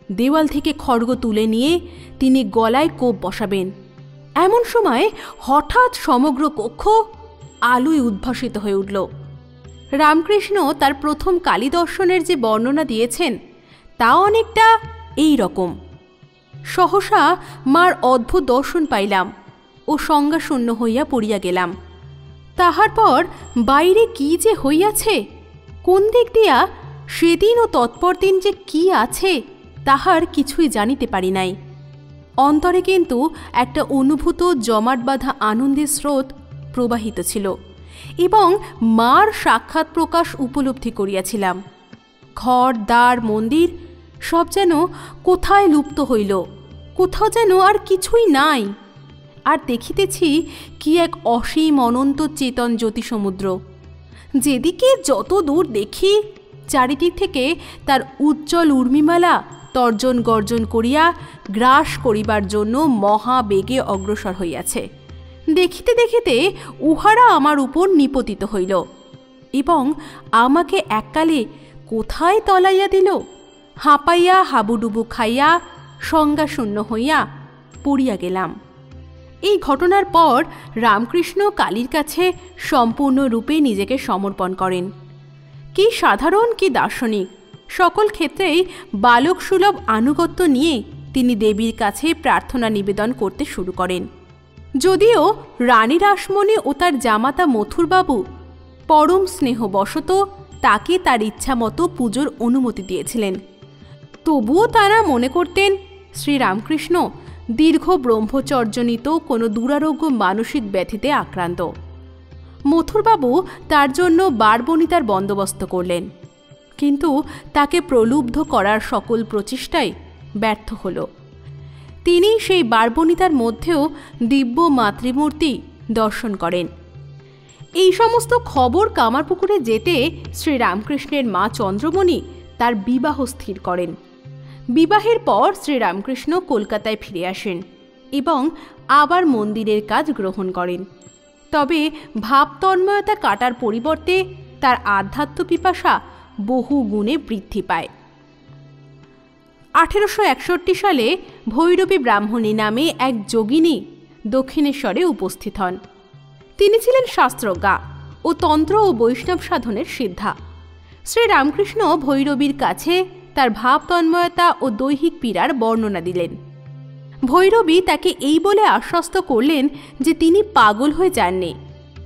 দেওয়াল থেকে খড়গ তুলে নিয়ে তিনি গলায় কোপ বসাবেন। এমন সময় হঠাৎ সমগ্র কক্ষ আলোয় উদ্ভাসিত হয়ে উঠল। রামকৃষ্ণ তার প্রথম কালী দর্শনের যে বর্ণনা দিয়েছেন তা অনেকটা এই রকম। সহসা মার অদ্ভুত দর্শন পাইলাম ও সংজ্ঞাশূন্য হইয়া পড়িয়া গেলাম। তাহার পর বাইরে কি যে হইয়াছে, কোন দিক দিয়া সেদিন ও তৎপর দিন যে কি আছে তাহার কিছুই জানিতে পারি নাই। অন্তরে কিন্তু একটা অনুভূত জমাট বাঁধা আনন্দের স্রোত প্রবাহিত ছিল এবং মার সাক্ষাৎ প্রকাশ উপলব্ধি করিয়াছিলাম। ঘর দ্বার মন্দির সব যেন কোথায় লুপ্ত হইল, কোথাও যেন আর কিছুই নাই। আর দেখিতেছি কি এক অসীম অনন্ত চেতন জ্যোতি সমুদ্র, যেদিকে যত দূর দেখি চারিদিক থেকে তার উজ্জ্বল উর্মিমালা তর্জন গর্জন করিয়া গ্রাস করিবার জন্য মহাবেগে অগ্রসর হইয়াছে। দেখিতে দেখিতে উহারা আমার উপর নিপতিত হইল এবং আমাকে এককালে কোথায় তলাইয়া দিল। হাঁপাইয়া হাবুডুবু খাইয়া সংজ্ঞাশূন্য হইয়া পড়িয়া গেলাম। এই ঘটনার পর রামকৃষ্ণ কালীর কাছে সম্পূর্ণরূপে নিজেকে সমর্পণ করেন। কি সাধারণ, কি দার্শনিক, সকল ক্ষেত্রেই বালক সুলভ আনুগত্য নিয়ে তিনি দেবীর কাছে প্রার্থনা নিবেদন করতে শুরু করেন। যদিও রানী রাসমণি ও তার জামাতা মথুরবাবু পরম স্নেহবশত তাকে তার ইচ্ছা মতো পুজোর অনুমতি দিয়েছিলেন, তবুও তারা মনে করতেন শ্রীরামকৃষ্ণ দীর্ঘ ব্রহ্মচর্যনিত কোনো দুরারোগ্য মানসিক ব্যাধিতে আক্রান্ত। মথুরবাবু তার জন্য বারবনিতার বন্দোবস্ত করলেন, কিন্তু তাকে প্রলুব্ধ করার সকল প্রচেষ্টাই ব্যর্থ হল। তিনি সেই বারবনিতার মধ্যেও দিব্য মাতৃমূর্তি দর্শন করেন। এই সমস্ত খবর কামারপুকুরে যেতে শ্রীরামকৃষ্ণের মা চন্দ্রমণি তার বিবাহ স্থির করেন। বিবাহের পর শ্রীরামকৃষ্ণ কলকাতায় ফিরে আসেন এবং আবার মন্দিরের কাজ গ্রহণ করেন। তবে ভাবতন্ময়তা কাটার পরিবর্তে তার আধ্যাত্ম পিপাসা বহু গুণে বৃদ্ধি পায়। 1861 সালে ভৈরবী ব্রাহ্মণী নামে এক যোগিনী দক্ষিণেশ্বরে উপস্থিত হন। তিনি ছিলেন শাস্ত্রজ্ঞা ও তন্ত্র ও বৈষ্ণব সাধনের সিদ্ধা। শ্রীরামকৃষ্ণ ভৈরবীর কাছে তার ভাবতন্ময়তা ও দৈহিক পীড়ার বর্ণনা দিলেন। ভৈরবী তাকে এই বলে আশ্বস্ত করলেন যে তিনি পাগল হয়ে যাননি,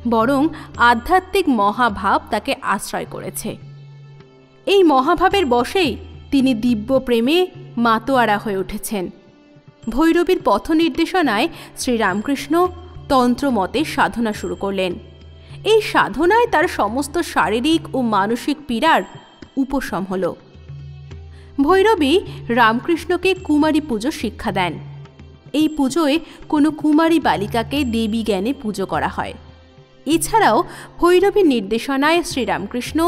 বরং আধ্যাত্মিক মহাভাব তাকে আশ্রয় করেছে। এই মহাভাবের বশেই তিনি দিব্য প্রেমে মাতোয়ারা হয়ে উঠেছেন। ভৈরবীর পথ নির্দেশনায় শ্রীরামকৃষ্ণ তন্ত্রমতে সাধনা শুরু করলেন। এই সাধনায় তার সমস্ত শারীরিক ও মানসিক পীড়ার উপশম হল। ভৈরবী রামকৃষ্ণকে কুমারী পুজো শিক্ষা দেন। এই পুজোয় কোনো কুমারী বালিকাকে দেবী জ্ঞানে পুজো করা হয়। এছাড়াও ভৈরবীর নির্দেশনায় শ্রীরামকৃষ্ণ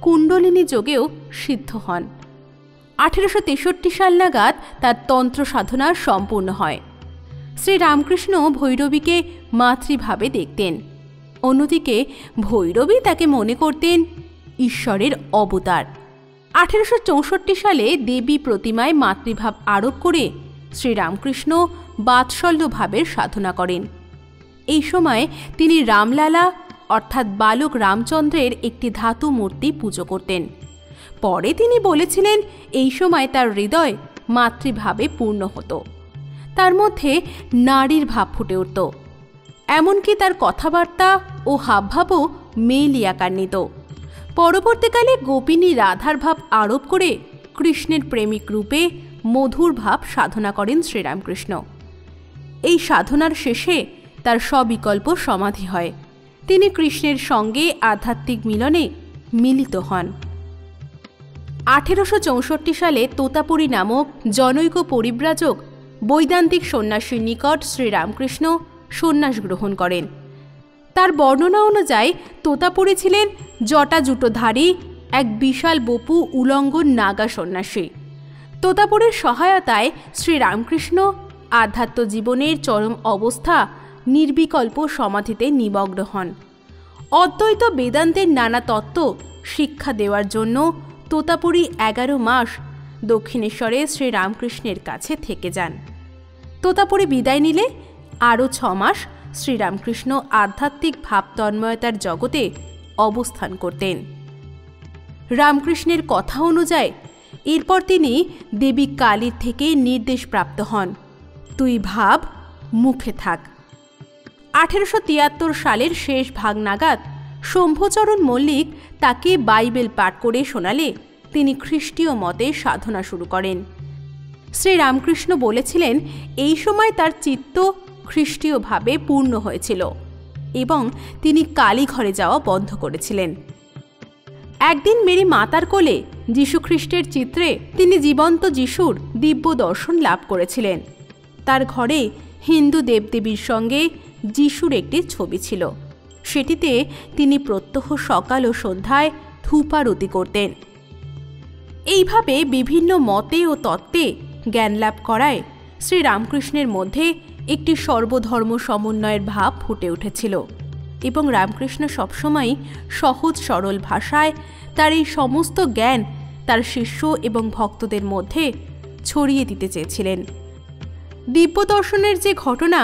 কুণ্ডলিনী যোগেও সিদ্ধ হন। 1863 সাল নাগাদ তার তন্ত্র সাধনা সম্পূর্ণ হয়। শ্রীরামকৃষ্ণ ভৈরবীকে মাতৃভাবে দেখতেন। অন্যদিকে ভৈরবী তাকে মনে করতেন ঈশ্বরের অবতার। 1864 সালে দেবী প্রতিমায় মাতৃভাব আরোপ করে শ্রীরামকৃষ্ণ বাৎসল্য ভাবের সাধনা করেন। এই সময় তিনি রামলালা অর্থাৎ বালক রামচন্দ্রের একটি ধাতু মূর্তি পুজো করতেন। পরে তিনি বলেছিলেন এই সময় তার হৃদয় মাতৃভাবে পূর্ণ হতো, তার মধ্যে নারীর ভাব ফুটে উঠত। এমনকি তার কথাবার্তা ও হাবভাবও মেয়েলি আকার নিত। পরবর্তীকালে গোপিনী রাধার ভাব আরোপ করে কৃষ্ণের প্রেমিক রূপে মধুর ভাব সাধনা করেন শ্রীরামকৃষ্ণ। এই সাধনার শেষে তার সবিকল্প সমাধি হয়। তিনি কৃষ্ণের সঙ্গে আধ্যাত্মিক মিলনে মিলিত হন। 1864 সালে তোতাপুরী নামক জনৈক পরিব্রাজক বৈদান্তিক সন্ন্যাসীর নিকট শ্রীরামকৃষ্ণ সন্ন্যাস গ্রহণ করেন। তার বর্ণনা অনুযায়ী তোতাপুরী ছিলেন জটাজুটোধারী এক বিশাল বপু উলঙ্গ নাগা সন্ন্যাসী। তোতাপুরীর সহায়তায় শ্রীরামকৃষ্ণ আধ্যাত্ম জীবনের চরম অবস্থা নির্বিকল্প সমাধিতে নিমগ্ন হন। অদ্বৈত বেদান্তের নানা তত্ত্ব শিক্ষা দেওয়ার জন্য তোতাপুরী 11 মাস দক্ষিণেশ্বরে শ্রীরামকৃষ্ণের কাছে থেকে যান। তোতাপুরী বিদায় নিলে আরও 6 মাস শ্রীরামকৃষ্ণ আধ্যাত্মিক ভাবতন্ময়তার জগতে অবস্থান করতেন। রামকৃষ্ণের কথা অনুযায়ী এরপর তিনি দেবী কালীর থেকে নির্দেশ প্রাপ্ত হন, তুই ভাব, মুখে থাক। 1873 সালের শেষ ভাগ নাগাদ শম্ভুচরণ মল্লিক তাকে বাইবেল পাঠ করে শোনালে তিনি খ্রিস্টীয় মতে সাধনা শুরু করেন। শ্রীরামকৃষ্ণ বলেছিলেন এই সময় তার চিত্ত খ্রিস্টীয়ভাবে পূর্ণ হয়েছিল এবং তিনি কালীঘরে যাওয়া বন্ধ করেছিলেন। একদিন মেরি মাতার কোলে যীশুখ্রিস্টের চিত্রে তিনি জীবন্ত যিশুর দিব্য দর্শন লাভ করেছিলেন। তার ঘরে হিন্দু দেবদেবীর সঙ্গে যিশুর একটি ছবি ছিল। সেটিতে তিনি প্রত্যহ সকাল ও সন্ধ্যায় ধূপারতি করতেন। এইভাবে বিভিন্ন মতে ও তত্ত্বে জ্ঞান লাভ করায় শ্রীরামকৃষ্ণের মধ্যে একটি সর্বধর্ম সমন্বয়ের ভাব ফুটে উঠেছিল এবং রামকৃষ্ণ সবসময় সহজ সরল ভাষায় তার এই সমস্ত জ্ঞান তার শিষ্য এবং ভক্তদের মধ্যে ছড়িয়ে দিতে চেয়েছিলেন। দিব্য দর্শনের যে ঘটনা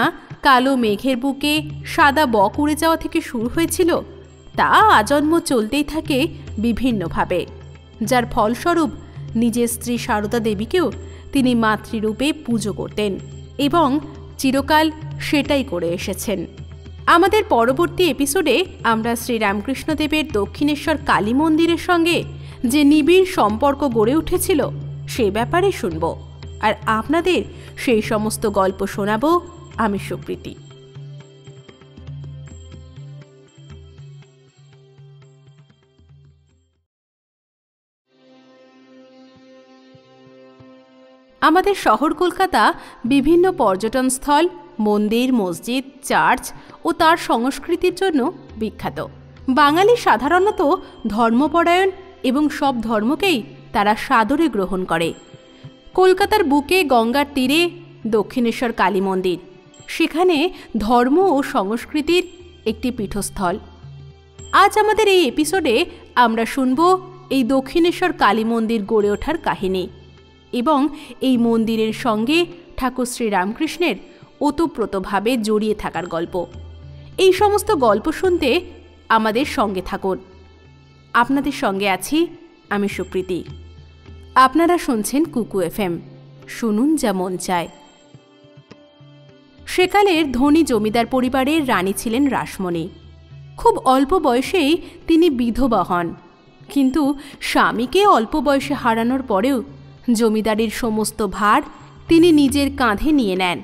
কালো মেঘের বুকে সাদা বক উড়ে যাওয়া থেকে শুরু হয়েছিল তা আজন্ম চলতেই থাকে বিভিন্নভাবে, যার ফলস্বরূপ নিজের স্ত্রী সারদা দেবীকেও তিনি মাতৃরূপে পুজো করতেন এবং চিরকাল সেটাই করে এসেছেন। আমাদের পরবর্তী এপিসোডে আমরা শ্রীরামকৃষ্ণদেবের দক্ষিণেশ্বর কালী মন্দিরের সঙ্গে যে নিবিড় সম্পর্ক গড়ে উঠেছিল সে ব্যাপারে শুনব, আর আপনাদের সেই সমস্ত গল্প শোনাব আমি সুপ্রীতি। আমাদের শহর কলকাতা বিভিন্ন পর্যটনস্থল, মন্দির, মসজিদ, চার্চ ও তার সংস্কৃতির জন্য বিখ্যাত। বাঙালি সাধারণত ধর্মপরায়ণ এবং সব ধর্মকেই তারা সাদরে গ্রহণ করে। কলকাতার বুকে গঙ্গার তীরে দক্ষিণেশ্বর কালী মন্দির, সেখানে ধর্ম ও সংস্কৃতির একটি পীঠস্থল। আজ আমাদের এই এপিসোডে আমরা শুনব এই দক্ষিণেশ্বর কালী মন্দির গড়ে ওঠার কাহিনী এবং এই মন্দিরের সঙ্গে ঠাকুর শ্রীরামকৃষ্ণের ওতপ্রোতভাবে জড়িয়ে থাকার গল্প। এই সমস্ত গল্প শুনতে আমাদের সঙ্গে থাকুন। আপনাদের সঙ্গে আছি আমি সুপ্রীতি। আপনারা শুনছেন কুকু FM, শুনুন যা মন চায়। সেকালের ধনী জমিদার পরিবারের রানী ছিলেন রাসমণি। খুব অল্প বয়সেই তিনি বিধবা হন, কিন্তু স্বামীকে অল্প বয়সে হারানোর পরেও জমিদারির সমস্ত ভার তিনি নিজের কাঁধে নিয়ে নেন।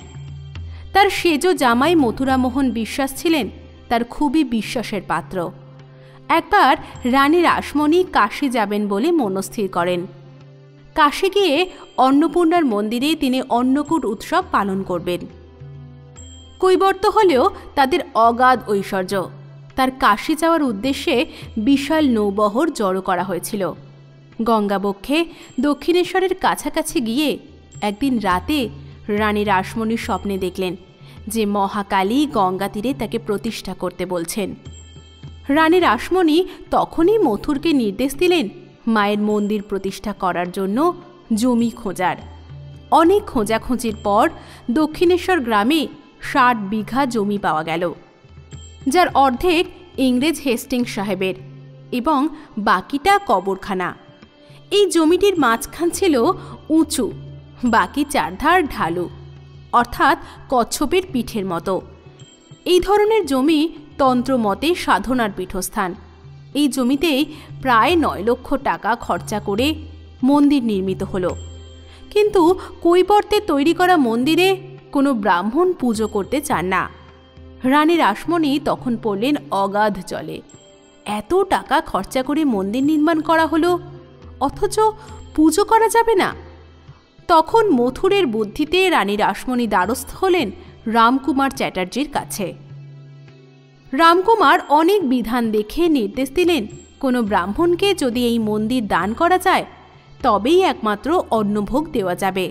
তার সেজ জামাই মথুরামোহন বিশ্বাস ছিলেন তার খুবই বিশ্বাসের পাত্র। একবার রানী রাসমণি কাশী যাবেন বলে মনস্থির করেন। কাশী গিয়ে অন্নপূর্ণার মন্দিরে তিনি অন্নকূট উৎসব পালন করবেন। কৈবর্ত হলেও তাদের অগাধ ঐশ্বর্য। তার কাশী যাওয়ার উদ্দেশ্যে বিশাল নৌবহর জড়ো করা হয়েছিল। গঙ্গাবক্ষে দক্ষিণেশ্বরের কাছাকাছি গিয়ে একদিন রাতে রানী রাসমণির স্বপ্নে দেখলেন যে মহাকালী গঙ্গা তীরে তাকে প্রতিষ্ঠা করতে বলছেন। রানী রাসমণি তখনই মথুরকে নির্দেশ দিলেন মায়ের মন্দির প্রতিষ্ঠা করার জন্য জমি খোঁজার। অনেক খোঁজাখুঁজির পর দক্ষিণেশ্বর গ্রামে 60 বিঘা জমি পাওয়া গেল, যার অর্ধেক ইংরেজ হেস্টিংস সাহেবের এবং বাকিটা কবরখানা। এই জমিটির মাঝখান ছিল উঁচু, বাকি চারধার ঢালু, অর্থাৎ কচ্ছপের পিঠের মতো। এই ধরনের জমি তন্ত্রমতে সাধনার পীঠস্থান। এই জমিতেই প্রায় 9 লক্ষ টাকা খরচা করে মন্দির নির্মিত হলো। কিন্তু কৈবর্তে তৈরি করা মন্দিরে কোনো ব্রাহ্মণ পুজো করতে চান না। রানী রাসমণি তখন পড়লেন অগাধ জলে। এত টাকা খরচা করে মন্দির নির্মাণ করা হলো, অথচ পুজো করা যাবে না। তখন মথুরের বুদ্ধিতে রানী রাসমণি দ্বারস্থ হলেন রামকুমার চ্যাটার্জির কাছে। রামকুমার অনেক বিধান দেখে নির্দেশ দিলেন কোনো ব্রাহ্মণকে যদি এই মন্দির দান করা যায় তবেই একমাত্র অন্নভোগ দেওয়া যাবে।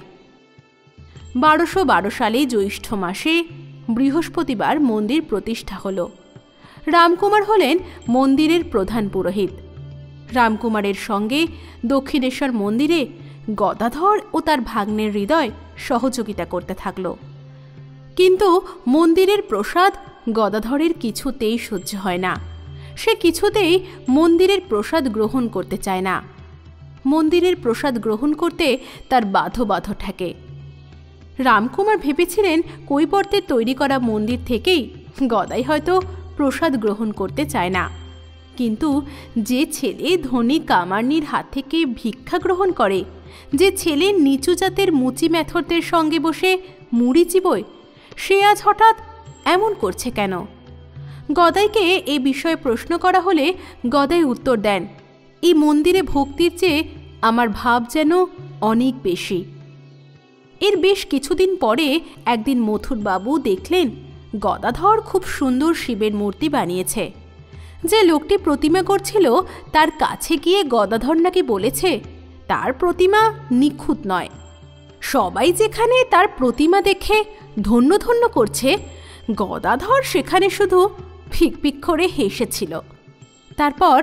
1212 সালে জ্যৈষ্ঠ মাসে বৃহস্পতিবার মন্দির প্রতিষ্ঠা হল। রামকুমার হলেন মন্দিরের প্রধান পুরোহিত। রামকুমারের সঙ্গে দক্ষিণেশ্বর মন্দিরে গদাধর ও তার ভাগ্নের হৃদয় সহযোগিতা করতে থাকল। কিন্তু মন্দিরের প্রসাদ গদাধরের কিছুতেই সহ্য হয় না। সে কিছুতেই মন্দিরের প্রসাদ গ্রহণ করতে চায় না। মন্দিরের প্রসাদ গ্রহণ করতে তার বাধো ঠেকে। রামকুমার ভেবেছিলেন কৈবর্তে তৈরি করা মন্দির থেকেই গদাই হয়তো প্রসাদ গ্রহণ করতে চায় না। কিন্তু যে ছেলে ধনী কামারনির হাত থেকে ভিক্ষা গ্রহণ করে, যে ছেলে নিচু জাতের মুচি ম্যাথরদের সঙ্গে বসে মুড়ি চিবোয়, সে আজ হঠাৎ এমন করছে কেন? গদাইকে এ বিষয়ে প্রশ্ন করা হলে গদাই উত্তর দেন, এই মন্দিরে ভক্তির চেয়ে আমার ভাব যেন অনেক বেশি। এর বেশ কিছুদিন পরে একদিন মথুরবাবু দেখলেন গদাধর খুব সুন্দর শিবের মূর্তি বানিয়েছে। যে লোকটি প্রতিমা করছিল তার কাছে গিয়ে গদাধর নাকি বলেছে তার প্রতিমা নিখুঁত নয়। সবাই যেখানে তার প্রতিমা দেখে ধন্য ধন্য করছে, গদাধর সেখানে শুধু ফিকফিক করে হেসেছিল। তারপর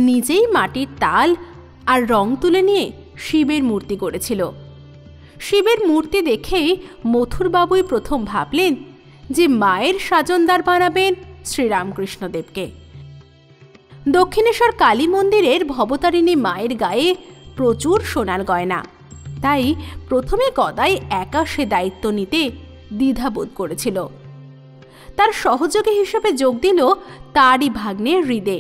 নিজেই মাটির তাল আর রং তুলে নিয়ে শিবের মূর্তি গড়েছিল। শিবের মূর্তি দেখেই মথুরবাবুই প্রথম ভাবলেন যে মায়ের সাজনদার বানাবেন শ্রীরামকৃষ্ণদেবকে। দক্ষিণেশ্বর কালী মন্দিরের ভবতারিণী মায়ের গায়ে প্রচুর সোনার গয়না, তাই প্রথমে গদাই একা সে দায়িত্ব নিতে দ্বিধাবোধ করেছিল। তার সহযোগী হিসেবে যোগ দিল তারই ভাগ্নে হৃদে।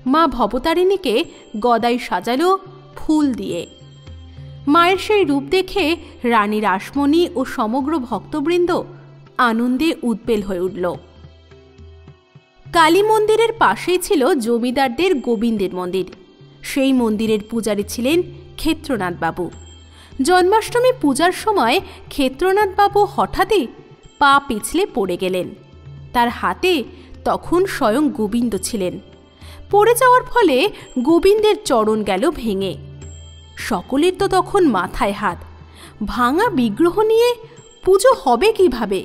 মা ভবতারিণীকে গদাই সাজালো ফুল দিয়ে। মায়ের সেই রূপ দেখে রানী রাসমণি ও সমগ্র ভক্তবৃন্দ আনন্দে উদ্বেল হয়ে উঠল। কালী মন্দিরের পাশেই ছিল জমিদারদের গোবিন্দের মন্দির। সেই মন্দিরের পূজারী ছিলেন ক্ষেত্রনাথবাবু। জন্মাষ্টমী পূজার সময় ক্ষেত্রনাথবাবু হঠাৎই পা পিছলে পড়ে গেলেন। তার হাতে তখন স্বয়ং গোবিন্দ ছিলেন। পড়ে যাওয়ার ফলে গোবিন্দের চরণ গেল ভেঙে। সকলের তো তখন মাথায় হাত। ভাঙা বিগ্রহ নিয়ে পুজো হবে কিভাবে?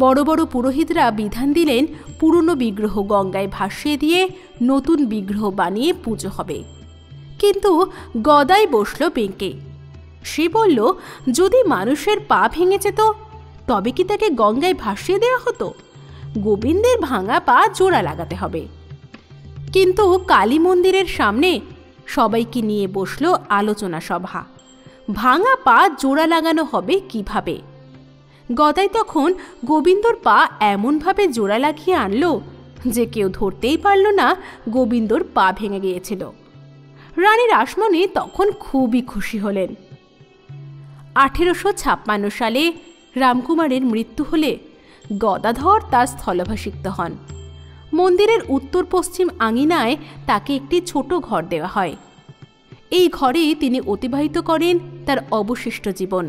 বড় বড় পুরোহিতরা বিধান দিলেন পুরনো বিগ্রহ গঙ্গায় ভাসিয়ে দিয়ে নতুন বিগ্রহ বানিয়ে পুজো হবে। কিন্তু গদাই বসল বেঁকে। সে বলল, যদি মানুষের পা ভেঙে যেত তবে কি তাকে গঙ্গায় ভাসিয়ে দেওয়া হতো? গোবিন্দের ভাঙা পা জোড়া লাগাতে হবে। কিন্তু কালী মন্দিরের সামনে সবাইকে নিয়ে বসল আলোচনা সভা। ভাঙা পা জোড়া লাগানো হবে কিভাবে? গদাই তখন গোবিন্দর পা এমনভাবে জোড়া লাগিয়ে আনলো যে কেউ ধরতেই পারল না গোবিন্দর পা ভেঙে গিয়েছিল। রানী রাসমণি তখন খুবই খুশি হলেন। 1856 সালে রামকুমারের মৃত্যু হলে গদাধর তার স্থলাভিষিক্ত হন। মন্দিরের উত্তর পশ্চিম আঙিনায় তাকে একটি ছোট ঘর দেওয়া হয়। এই ঘরেই তিনি অতিবাহিত করেন তার অবশিষ্ট জীবন।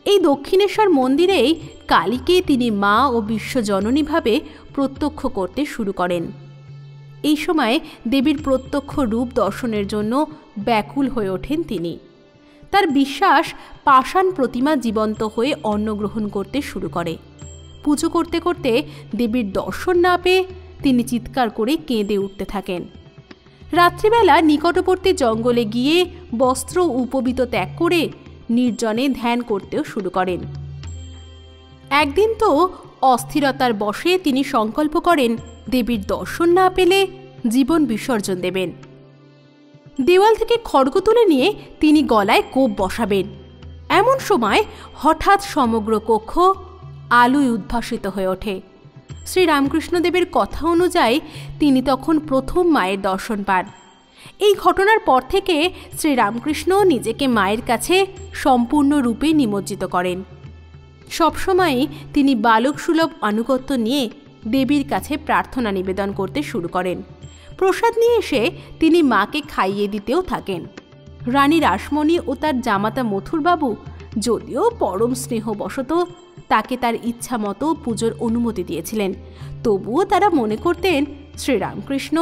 এই দক্ষিণেশ্বর মন্দিরেই কালীকে তিনি মা ও বিশ্বজননীভাবে প্রত্যক্ষ করতে শুরু করেন। এই সময় দেবীর প্রত্যক্ষ রূপ দর্শনের জন্য ব্যাকুল হয়ে ওঠেন তিনি। তার বিশ্বাস পাষাণ প্রতিমা জীবন্ত হয়ে অন্ন গ্রহণ করতে শুরু করে। পুজো করতে করতে দেবীর দর্শন না পেয়ে তিনি চিৎকার করে কেঁদে উঠতে থাকেন। রাত্রিবেলা নিকটবর্তী জঙ্গলে গিয়ে বস্ত্র উপবীত ত্যাগ করে নির্জনে ধ্যান করতেও শুরু করেন। একদিন তো অস্থিরতার বশে তিনি সংকল্প করেন দেবীর দর্শন না পেলে জীবন বিসর্জন দেবেন। দেওয়াল থেকে খড়গ তুলে নিয়ে তিনি গলায় কোপ বসাবেন। এমন সময় হঠাৎ সমগ্র কক্ষ আলোয় উদ্ভাসিত হয়ে ওঠে। শ্রীরামকৃষ্ণদেবের কথা অনুযায়ী তিনি তখন প্রথম মায়ের দর্শন পান। এই ঘটনার পর থেকে শ্রীরামকৃষ্ণ নিজেকে মায়ের কাছে সম্পূর্ণরূপে নিমজ্জিত করেন। সবসময়ই তিনি বালক সুলভ আনুগত্য নিয়ে দেবীর কাছে প্রার্থনা নিবেদন করতে শুরু করেন। প্রসাদ নিয়ে এসে তিনি মাকে খাইয়ে দিতেও থাকেন। রানী রাসমণি ও তার জামাতা মথুরবাবু যদিও পরম স্নেহবশত তাকে তার ইচ্ছা মতো পুজোর অনুমতি দিয়েছিলেন, তবুও তারা মনে করতেন শ্রীরামকৃষ্ণ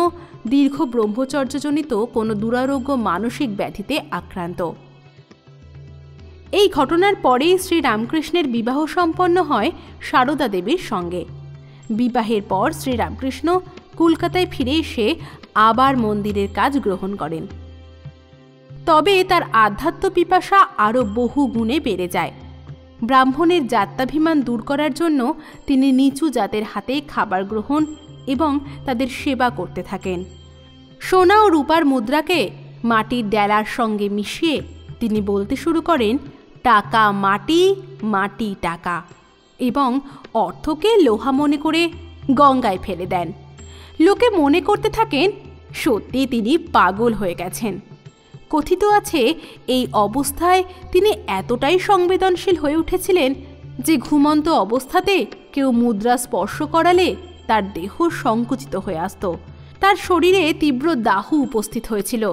দীর্ঘ ব্রহ্মচর্যজনিত কোনো দুরারোগ্য মানসিক ব্যাধিতে আক্রান্ত। এই ঘটনার পরেই শ্রীরামকৃষ্ণের বিবাহ সম্পন্ন হয় সারদা দেবীর সঙ্গে। বিবাহের পর শ্রীরামকৃষ্ণ কলকাতায় ফিরে এসে আবার মন্দিরের কাজ গ্রহণ করেন। তবে তার আধ্যাত্ম পিপাসা আরও বহু গুণে বেড়ে যায়। ব্রাহ্মণের জাত্যাভিমান দূর করার জন্য তিনি নিচু জাতের হাতে খাবার গ্রহণ এবং তাদের সেবা করতে থাকেন। সোনা ও রূপার মুদ্রাকে মাটির ডেলার সঙ্গে মিশিয়ে তিনি বলতে শুরু করেন, টাকা মাটি, মাটি টাকা, এবং অর্থকে লোহা মনে করে গঙ্গায় ফেলে দেন। লোকে মনে করতে থাকেন সত্যি তিনি পাগল হয়ে গেছেন। কথিত আছে এই অবস্থায় তিনি এতটাই সংবেদনশীল হয়ে উঠেছিলেন যে ঘুমন্ত অবস্থাতে কেউ মুদ্রা স্পর্শ করালে তার দেহ সংকুচিত হয়ে আসত। তার শরীরে তীব্র দাহ উপস্থিত হয়েছিল।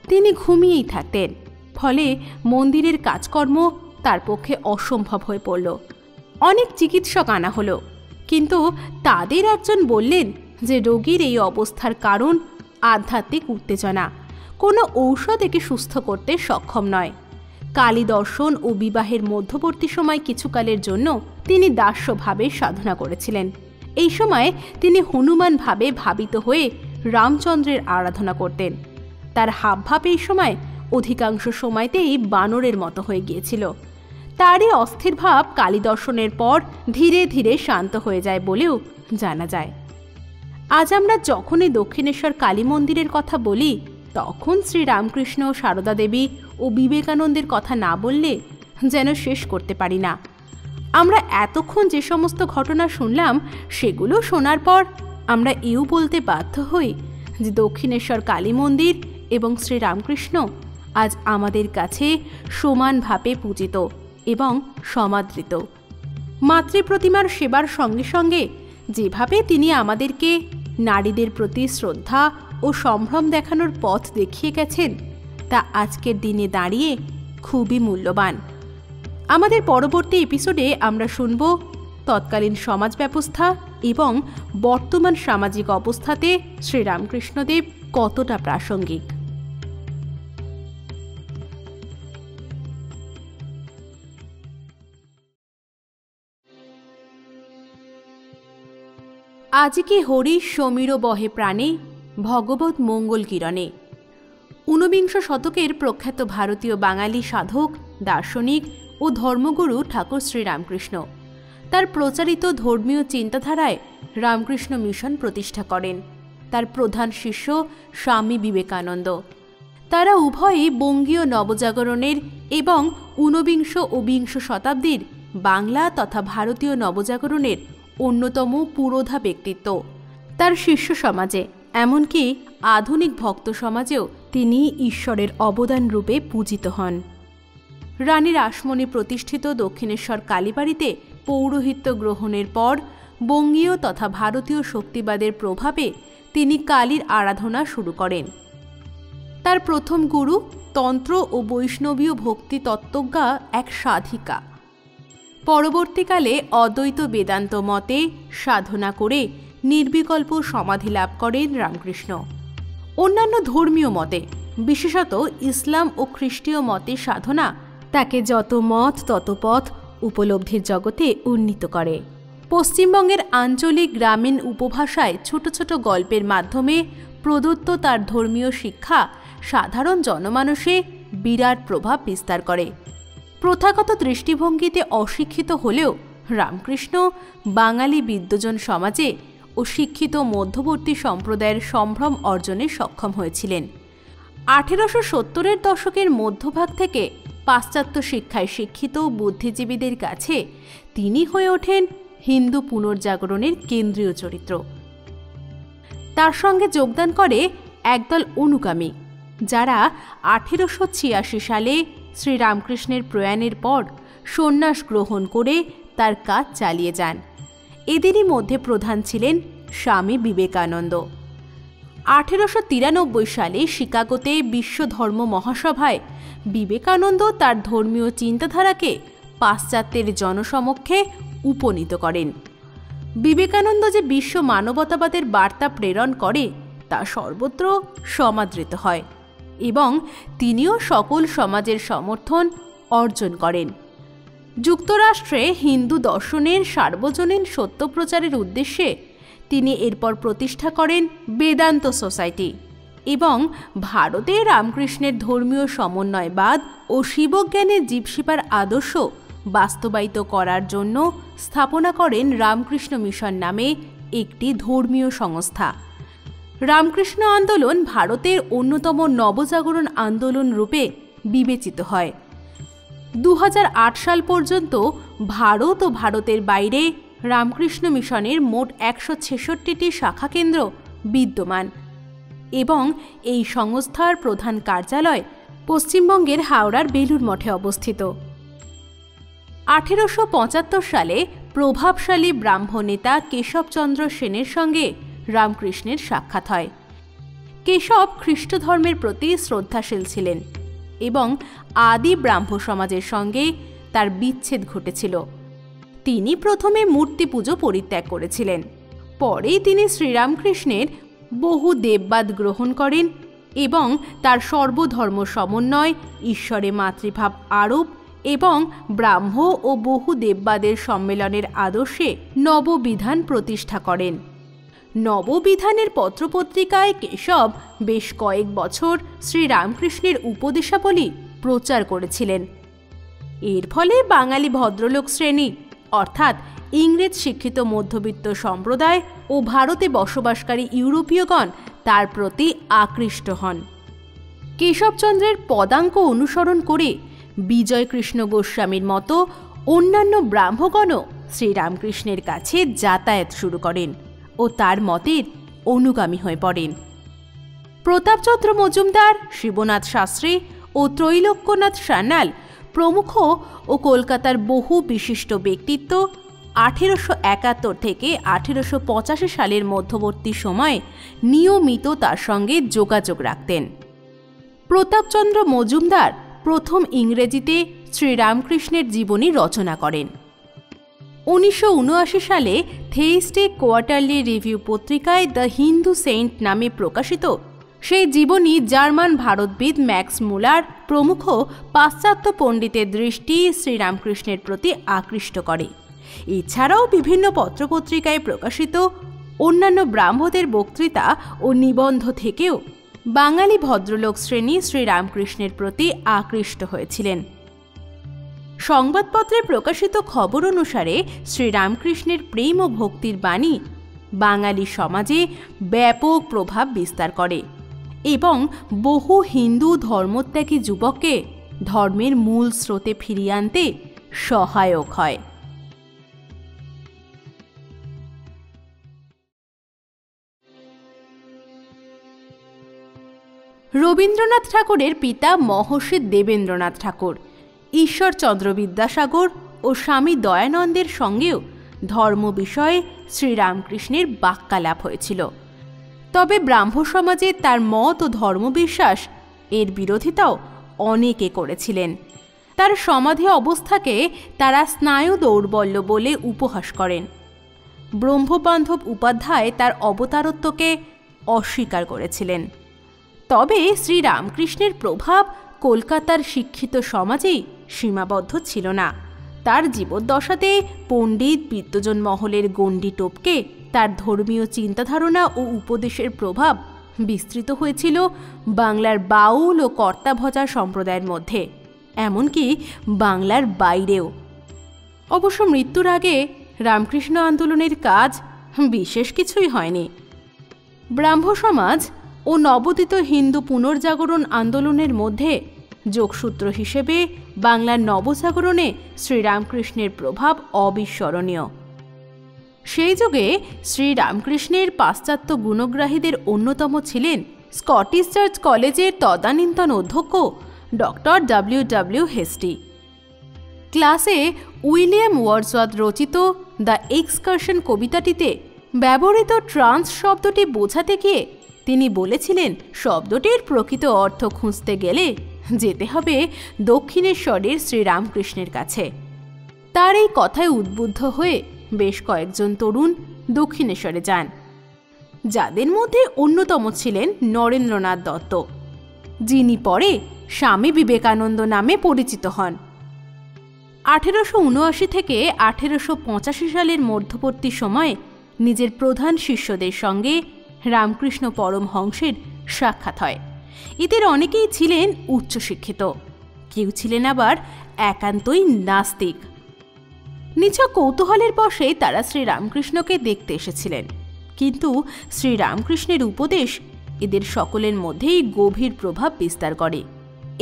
তিনি ঘুমিয়েই থাকতেন, ফলে মন্দিরের কাজকর্ম তার পক্ষে অসম্ভব হয়ে পড়ল। অনেক চিকিৎসক আনা হলো, কিন্তু তাদের একজন বললেন যে রোগীর এই অবস্থার কারণ আধ্যাত্মিক উত্তেজনা, কোনো ঔষধ একে সুস্থ করতে সক্ষম নয়। কালী দর্শন ও বিবাহের মধ্যবর্তী সময় কিছুকালের জন্য তিনি দাস্যভাবে সাধনা করেছিলেন। এই সময় তিনি হনুমান ভাবে ভাবিত হয়ে রামচন্দ্রের আরাধনা করতেন। তার হাবভাব এই সময় অধিকাংশ সময়তেই বানরের মতো হয়ে গিয়েছিল। তারই অস্থির ভাব কালী দর্শনের পর ধীরে ধীরে শান্ত হয়ে যায় বলেও জানা যায়। আজ আমরা যখনই দক্ষিণেশ্বর কালী মন্দিরের কথা বলি, তখন শ্রীরামকৃষ্ণ, সারদা দেবী ও বিবেকানন্দের কথা না বললে যেন শেষ করতে পারি না। আমরা এতক্ষণ যে সমস্ত ঘটনা শুনলাম, সেগুলো শোনার পর আমরা এও বলতে বাধ্য হই যে দক্ষিণেশ্বর কালী মন্দির এবং শ্রীরামকৃষ্ণ আজ আমাদের কাছে সমানভাবে পূজিত এবং সমাদৃত। মাতৃপ্রতিমার সেবার সঙ্গে সঙ্গে যেভাবে তিনি আমাদেরকে নারীদের প্রতি শ্রদ্ধা ও সম্ভ্রম দেখানোর পথ দেখিয়ে গেছেন, তা আজকের দিনে দাঁড়িয়ে খুবই মূল্যবান। আমাদের পরবর্তী এপিসোডে আমরা শুনব তৎকালীন সমাজ ব্যবস্থা এবং বর্তমান সামাজিক অবস্থাতে শ্রীরামকৃষ্ণদেব কতটা প্রাসঙ্গিক। আজকে হরিশ সমীর বহে প্রাণে, ভগবত মঙ্গল কিরণে। ঊনবিংশ শতকের প্রখ্যাত ভারতীয় বাঙালি সাধক, দার্শনিক ও ধর্মগুরু ঠাকুর শ্রীরামকৃষ্ণ তার প্রচারিত ধর্মীয় চিন্তাধারায় রামকৃষ্ণ মিশন প্রতিষ্ঠা করেন। তার প্রধান শিষ্য স্বামী বিবেকানন্দ। তারা উভয়ই বঙ্গীয় নবজাগরণের এবং ঊনবিংশ ও বিংশ শতাব্দীর বাংলা তথা ভারতীয় নবজাগরণের অন্যতম পুরোধা ব্যক্তিত্ব। তার শিষ্য সমাজে, এমনকি আধুনিক ভক্ত সমাজেও তিনি ঈশ্বরের অবদান রূপে পূজিত হন। রানী রাসমণি প্রতিষ্ঠিত দক্ষিণেশ্বর কালীবাড়িতে পৌরোহিত্য গ্রহণের পর বঙ্গীয় তথা ভারতীয় শক্তিবাদের প্রভাবে তিনি কালীর আরাধনা শুরু করেন। তার প্রথম গুরু তন্ত্র ও বৈষ্ণবীয় ভক্তি তত্ত্বজ্ঞা এক সাধিকা। পরবর্তীকালে অদ্বৈত বেদান্ত মতে সাধনা করে নির্বিকল্প সমাধি লাভ করেন রামকৃষ্ণ। অন্যান্য ধর্মীয় মতে, বিশেষত ইসলাম ও খ্রিস্টীয় মতে সাধনা তাকে যত মত তত পথ উপলব্ধির জগতে উন্নীত করে। পশ্চিমবঙ্গের আঞ্চলিক গ্রামীণ উপভাষায় ছোট ছোট গল্পের মাধ্যমে প্রদত্ত তার ধর্মীয় শিক্ষা সাধারণ জনমানসে বিরাট প্রভাব বিস্তার করে। প্রথাগত দৃষ্টিভঙ্গিতে অশিক্ষিত হলেও রামকৃষ্ণ বাঙালি বিদ্বজন সমাজে ও শিক্ষিত মধ্যবর্তী সম্প্রদায়ের সম্ভ্রম অর্জনে সক্ষম হয়েছিলেন। 1870-এর দশকের মধ্যভাগ থেকে পাশ্চাত্য শিক্ষায় শিক্ষিত বুদ্ধিজীবীদের কাছে তিনি হয়ে ওঠেন হিন্দু পুনর্জাগরণের কেন্দ্রীয় চরিত্র। তার সঙ্গে যোগদান করে একদল অনুগামী, যারা 1886 সালে শ্রীরামকৃষ্ণের প্রয়াণের পর সন্ন্যাস গ্রহণ করে তার কাজ চালিয়ে যান। এদেরই মধ্যে প্রধান ছিলেন স্বামী বিবেকানন্দ। 1893 সালে শিকাগোতে বিশ্ব ধর্ম মহাসভায় বিবেকানন্দ তার ধর্মীয় চিন্তাধারাকে পাশ্চাত্যের জনসমক্ষে উপনীত করেন। বিবেকানন্দ যে বিশ্ব মানবতাবাদের বার্তা প্রেরণ করে তা সর্বত্র সমাদৃত হয় এবং তিনিও সকল সমাজের সমর্থন অর্জন করেন। যুক্তরাষ্ট্রে হিন্দু দর্শনের সার্বজনীন সত্য প্রচারের উদ্দেশ্যে তিনি এরপর প্রতিষ্ঠা করেন বেদান্ত সোসাইটি এবং ভারতে রামকৃষ্ণের ধর্মীয় সমন্বয়বাদ ও শিবজ্ঞানের জীবসেবার আদর্শ বাস্তবায়িত করার জন্য স্থাপনা করেন রামকৃষ্ণ মিশন নামে একটি ধর্মীয় সংস্থা। রামকৃষ্ণ আন্দোলন ভারতের অন্যতম নবজাগরণ আন্দোলন রূপে বিবেচিত হয়। 2008 সাল পর্যন্ত ভারত ও ভারতের বাইরে রামকৃষ্ণ মিশনের মোট 166টি শাখা কেন্দ্র বিদ্যমান এবং এই সংস্থার প্রধান কার্যালয় পশ্চিমবঙ্গের হাওড়ার বেলুড় মঠে অবস্থিত। 1875 সালে প্রভাবশালী ব্রাহ্ম নেতা কেশবচন্দ্র সেনের সঙ্গে রামকৃষ্ণের সাক্ষাৎ হয়। কেশব খ্রিস্ট ধর্মের প্রতি শ্রদ্ধাশীল ছিলেন এবং আদি ব্রাহ্ম সমাজের সঙ্গে তার বিচ্ছেদ ঘটেছিল। তিনি প্রথমে মূর্তি পুজো পরিত্যাগ করেছিলেন। পরে তিনি শ্রীরামকৃষ্ণের বহু দেববাদ গ্রহণ করেন এবং তার সর্বধর্ম সমন্বয়, ঈশ্বরে মাতৃভাব আরোপ এবং ব্রাহ্ম ও বহু দেববাদের সম্মেলনের আদর্শে নববিধান প্রতিষ্ঠা করেন। নববিধানের পত্রপত্রিকায় কেশব বেশ কয়েক বছর শ্রীরামকৃষ্ণের উপদেশাবলী প্রচার করেছিলেন। এর ফলে বাঙালি ভদ্রলোক শ্রেণী অর্থাৎ ইংরেজ শিক্ষিত মধ্যবিত্ত সম্প্রদায় ও ভারতে বসবাসকারী ইউরোপীয়গণ তার প্রতি আকৃষ্ট হন। কেশবচন্দ্রের পদাঙ্ক অনুসরণ করে বিজয়কৃষ্ণ গোস্বামীর মতো অন্যান্য ব্রাহ্মগণও শ্রীরামকৃষ্ণের কাছে যাতায়াত শুরু করেন ও তার মতের অনুগামী হয়ে পড়েন। প্রতাপচন্দ্র মজুমদার, শিবনাথ শাস্ত্রী ও ত্রৈলোক্যনাথ সান্যাল প্রমুখ ও কলকাতার বহু বিশিষ্ট ব্যক্তিত্ব 1871 থেকে 1885 সালের মধ্যবর্তী সময়ে নিয়মিত তার সঙ্গে যোগাযোগ রাখতেন। প্রতাপচন্দ্র মজুমদার প্রথম ইংরেজিতে শ্রীরামকৃষ্ণের জীবনী রচনা করেন। 1979 সালে থেইস্টিক কোয়ার্টারলি রিভিউ পত্রিকায় দ্য হিন্দু সেন্ট নামে প্রকাশিত সেই জীবনী জার্মান ভারতবিদ ম্যাক্স মুলার প্রমুখ পাশ্চাত্য পণ্ডিতের দৃষ্টি শ্রীরামকৃষ্ণের প্রতি আকৃষ্ট করে। এছাড়াও বিভিন্ন পত্রপত্রিকায় প্রকাশিত অন্যান্য ব্রাহ্মদের বক্তৃতা ও নিবন্ধ থেকেও বাঙালি ভদ্রলোক শ্রেণী শ্রীরামকৃষ্ণের প্রতি আকৃষ্ট হয়েছিলেন। সংবাদপত্রে প্রকাশিত খবর অনুসারে শ্রীরামকৃষ্ণের প্রেম ও ভক্তির বাণী বাঙালি সমাজে ব্যাপক প্রভাব বিস্তার করে এবং বহু হিন্দু ধর্মত্যাগী যুবককে ধর্মের মূল স্রোতে ফিরিয়ে আনতে সহায়ক হয়। রবীন্দ্রনাথ ঠাকুরের পিতা মহর্ষি দেবেন্দ্রনাথ ঠাকুর, ঈশ্বরচন্দ্র বিদ্যাসাগর ও স্বামী দয়ানন্দের সঙ্গেও ধর্ম বিষয়ে শ্রীরামকৃষ্ণের বাক্যালাপ হয়েছিল। তবে ব্রাহ্ম সমাজে তার মত ও ধর্মবিশ্বাস এর বিরোধিতাও অনেকে করেছিলেন। তার সমাধি অবস্থাকে তারা স্নায়ু দৌর্বল্য বলে উপহাস করেন। ব্রহ্মবান্ধব উপাধ্যায় তার অবতারত্বকে অস্বীকার করেছিলেন। তবে শ্রীরামকৃষ্ণের প্রভাব কলকাতার শিক্ষিত সমাজেই সীমাবদ্ধ ছিল না। তার জীবদ্দশাতে পণ্ডিত বিদ্বজন মহলের গণ্ডি টপকে তার ধর্মীয় চিন্তাধারণা ও উপদেশের প্রভাব বিস্তৃত হয়েছিল বাংলার বাউল ও কর্তাভজা সম্প্রদায়ের মধ্যে, এমনকি বাংলার বাইরেও। অবশ্য মৃত্যুর আগে রামকৃষ্ণ আন্দোলনের কাজ বিশেষ কিছুই হয়নি। ব্রাহ্ম সমাজ ও নবোদিত হিন্দু পুনর্জাগরণ আন্দোলনের মধ্যে যোগসূত্র হিসেবে বাংলার নবজাগরণে শ্রীরামকৃষ্ণের প্রভাব অবিস্মরণীয়। সেই যুগে শ্রীরামকৃষ্ণের পাশ্চাত্য গুণগ্রাহীদের অন্যতম ছিলেন স্কটিশ চার্চ কলেজের তদানীন্তন অধ্যক্ষ ডক্টর ডব্লিউ হেস্টি। ক্লাসে উইলিয়াম ওয়ার্ডসওয়ার্থ রচিত দ্য এক্সকারশন কবিতাটিতে ব্যবহৃত ট্রান্স শব্দটি বোঝাতে গিয়ে তিনি বলেছিলেন, শব্দটির প্রকৃত অর্থ খুঁজতে গেলে যেতে হবে দক্ষিণেশ্বরের শ্রীরামকৃষ্ণের কাছে। তার এই কথায় উদ্বুদ্ধ হয়ে বেশ কয়েকজন তরুণ দক্ষিণেশ্বরে যান, যাদের মধ্যে অন্যতম ছিলেন নরেন্দ্রনাথ দত্ত, যিনি পরে স্বামী বিবেকানন্দ নামে পরিচিত হন। 1879 থেকে 1885 সালের মধ্যবর্তী সময়ে নিজের প্রধান শিষ্যদের সঙ্গে রামকৃষ্ণ পরমহংসের সাক্ষাৎ হয়। এদের অনেকেই ছিলেন উচ্চশিক্ষিত, কেউ ছিলেন আবার একান্তই নাস্তিক। নিছক কৌতূহলের বশে তারা শ্রীরামকৃষ্ণকে দেখতে এসেছিলেন, কিন্তু শ্রীরামকৃষ্ণের উপদেশ এদের সকলের মধ্যেই গভীর প্রভাব বিস্তার করে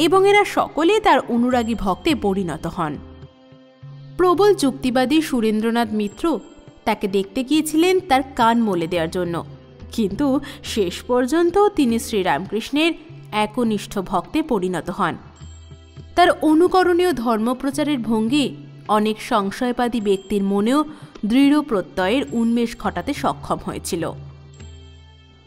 এবং এরা সকলে তার অনুরাগী ভক্তে পরিণত হন। প্রবল যুক্তিবাদী সুরেন্দ্রনাথ মিত্র তাকে দেখতে গিয়েছিলেন তার কান মলে দেওয়ার জন্য, কিন্তু শেষ পর্যন্ত তিনি শ্রীরামকৃষ্ণের একনিষ্ঠ ভক্তে পরিণত হন। তার অনুকরণীয় ধর্মপ্রচারের ভঙ্গি অনেক সংশয়বাদী ব্যক্তির মনেও দৃঢ় প্রত্যয়ের উন্মেষ ঘটাতে সক্ষম হয়েছিল।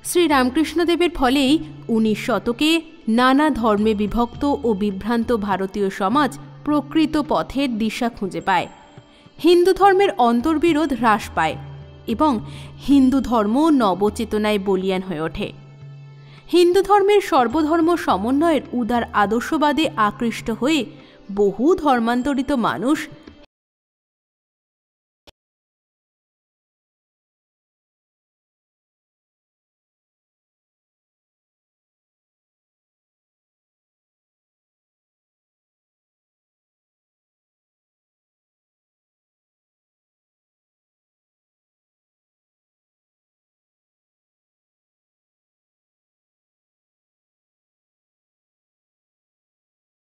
শ্রীরামকৃষ্ণদেবের ফলেই 19 শতকে নানা ধর্মে বিভক্ত ও বিভ্রান্ত ভারতীয় সমাজ প্রকৃত পথের দিশা খুঁজে পায়, হিন্দু ধর্মের অন্তর্বিরোধ হ্রাস পায় এবং হিন্দু ধর্ম নবচেতনায় বলীয়ান হয়ে ওঠে। হিন্দু ধর্মের সর্বধর্ম সমন্বয়ের উদার আদর্শবাদে আকৃষ্ট হয়ে বহু ধর্মান্তরিত মানুষ